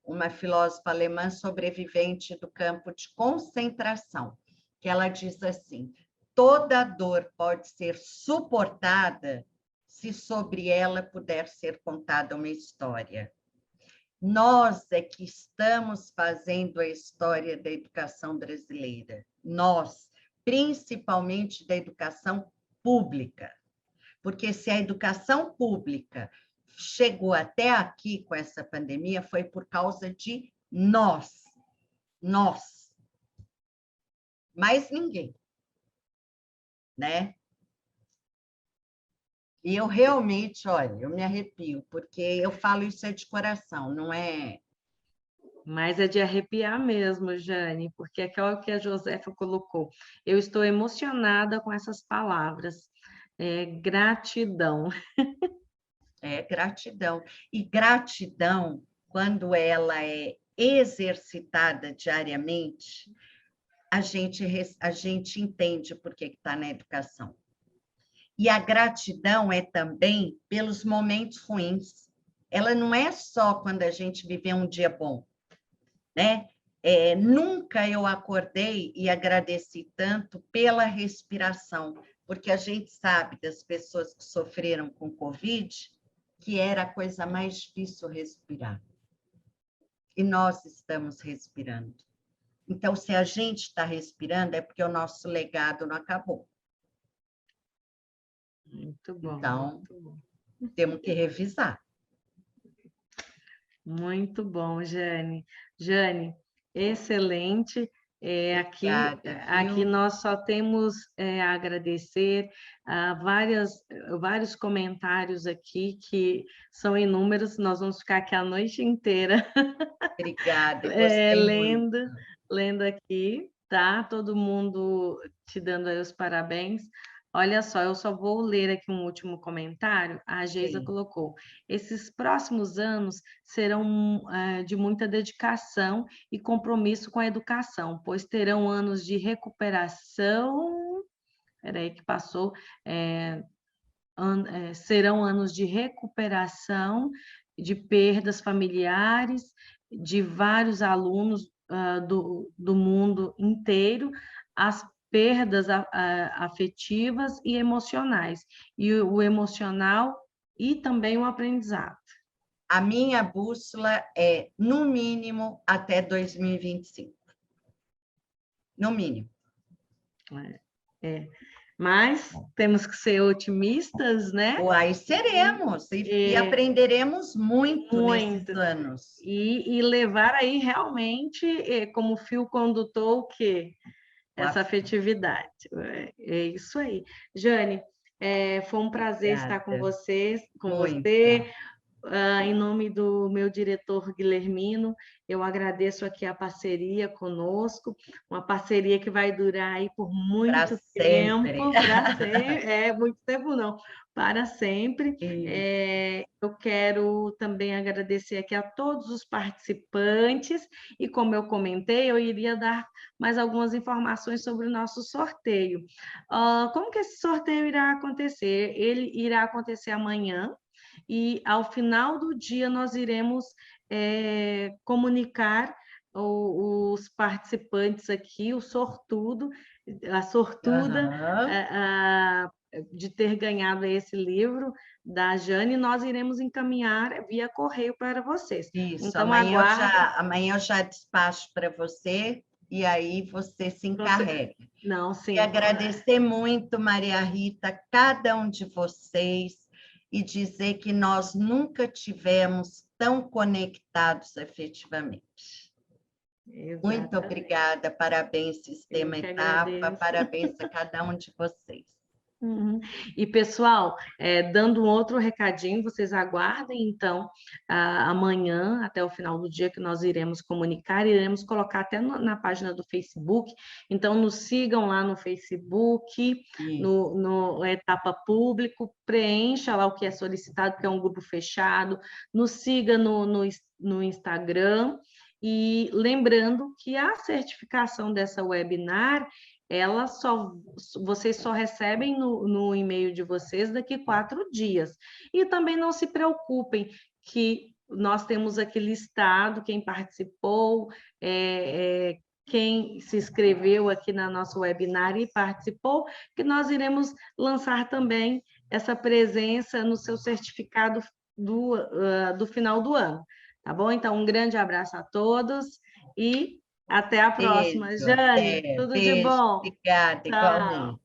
S2: uma filósofa alemã sobrevivente do campo de concentração, que ela diz assim: toda dor pode ser suportada se sobre ela puder ser contada uma história. Nós é que estamos fazendo a história da educação brasileira. Nós, principalmente da educação pública. Porque se a educação pública chegou até aqui com essa pandemia, foi por causa de nós. Nós. Mais ninguém. Né? E eu realmente, olha, eu me arrepio, porque eu falo isso de coração, não é...
S1: Mas é de arrepiar mesmo, Jane, porque é o que a Josefa colocou. Eu estou emocionada com essas palavras. Gratidão.
S2: Gratidão. E gratidão, quando ela é exercitada diariamente, a gente entende por que está na educação. E a gratidão é também pelos momentos ruins. Ela não é só quando a gente vive um dia bom, né? Nunca eu acordei e agradeci tanto pela respiração, porque a gente sabe das pessoas que sofreram com Covid que era a coisa mais difícil respirar. E nós estamos respirando. Então, se a gente está respirando, é porque o nosso legado não acabou.
S1: Muito bom.
S2: Então,
S1: muito bom.
S2: Temos que revisar.
S1: Muito bom, Jane. Jane, excelente.
S2: Obrigada,
S1: Aqui
S2: viu?
S1: nós só temos a agradecer a vários comentários aqui, que são inúmeros, nós vamos ficar aqui a noite inteira
S2: Obrigada, gostei muito.
S1: lendo aqui, tá? Todo mundo te dando aí os parabéns. Olha só, eu só vou ler aqui um último comentário. A Geisa colocou: esses próximos anos serão de muita dedicação e compromisso com a educação, pois terão anos de recuperação. Peraí, que passou. Serão anos de recuperação de perdas familiares de vários alunos do mundo inteiro, as perdas afetivas e emocionais, e o emocional e também o aprendizado.
S2: A minha bússola é, no mínimo, até 2025. No mínimo.
S1: Mas temos que ser otimistas, né?
S2: Aí seremos, e aprenderemos muito nesses anos.
S1: E levar aí realmente como fio condutor o quê? Essa afetividade. É isso aí. Jane, foi um prazer estar com você. Em nome do meu diretor Guilhermino, eu agradeço aqui a parceria conosco, uma parceria que vai durar aí por muito tempo, para sempre, muito tempo não, para sempre. Eu quero também agradecer aqui a todos os participantes, e como eu comentei, eu iria dar mais algumas informações sobre o nosso sorteio. Como que esse sorteio irá acontecer? Ele irá acontecer amanhã, e ao final do dia nós iremos comunicar os participantes aqui, o sortudo, a sortuda de ter ganhado esse livro da Jane, nós iremos encaminhar via correio para vocês.
S2: Isso,
S1: então,
S2: amanhã eu já despacho para você, e aí você se encarrega.
S1: Não, sim.
S2: E agradecer muito, Maria Rita, cada um de vocês, e dizer que nós nunca tivemos tão conectados afetivamente. Exatamente. Muito obrigada, parabéns, Sistema Etapa, parabéns a cada um de vocês.
S1: Uhum. E, pessoal, dando um outro recadinho, vocês aguardem, então, amanhã, até o final do dia, que nós iremos comunicar, iremos colocar até na página do Facebook, então nos sigam lá no Facebook,
S2: Isso.
S1: no Etapa Público, preencha lá o que é solicitado, porque é um grupo fechado, nos siga no Instagram, e lembrando que a certificação dessa webinar vocês só recebem no e-mail de vocês daqui 4 dias. E também não se preocupem que nós temos aqui listado quem participou, quem se inscreveu aqui na nossa webinar e participou, que nós iremos lançar também essa presença no seu certificado do final do ano. Tá bom? Então, um grande abraço a todos e até a próxima.
S2: Beijo,
S1: Jane,
S2: até.
S1: tudo de
S2: Beijo,
S1: bom.
S2: obrigada,
S1: Tchau.
S2: igualmente.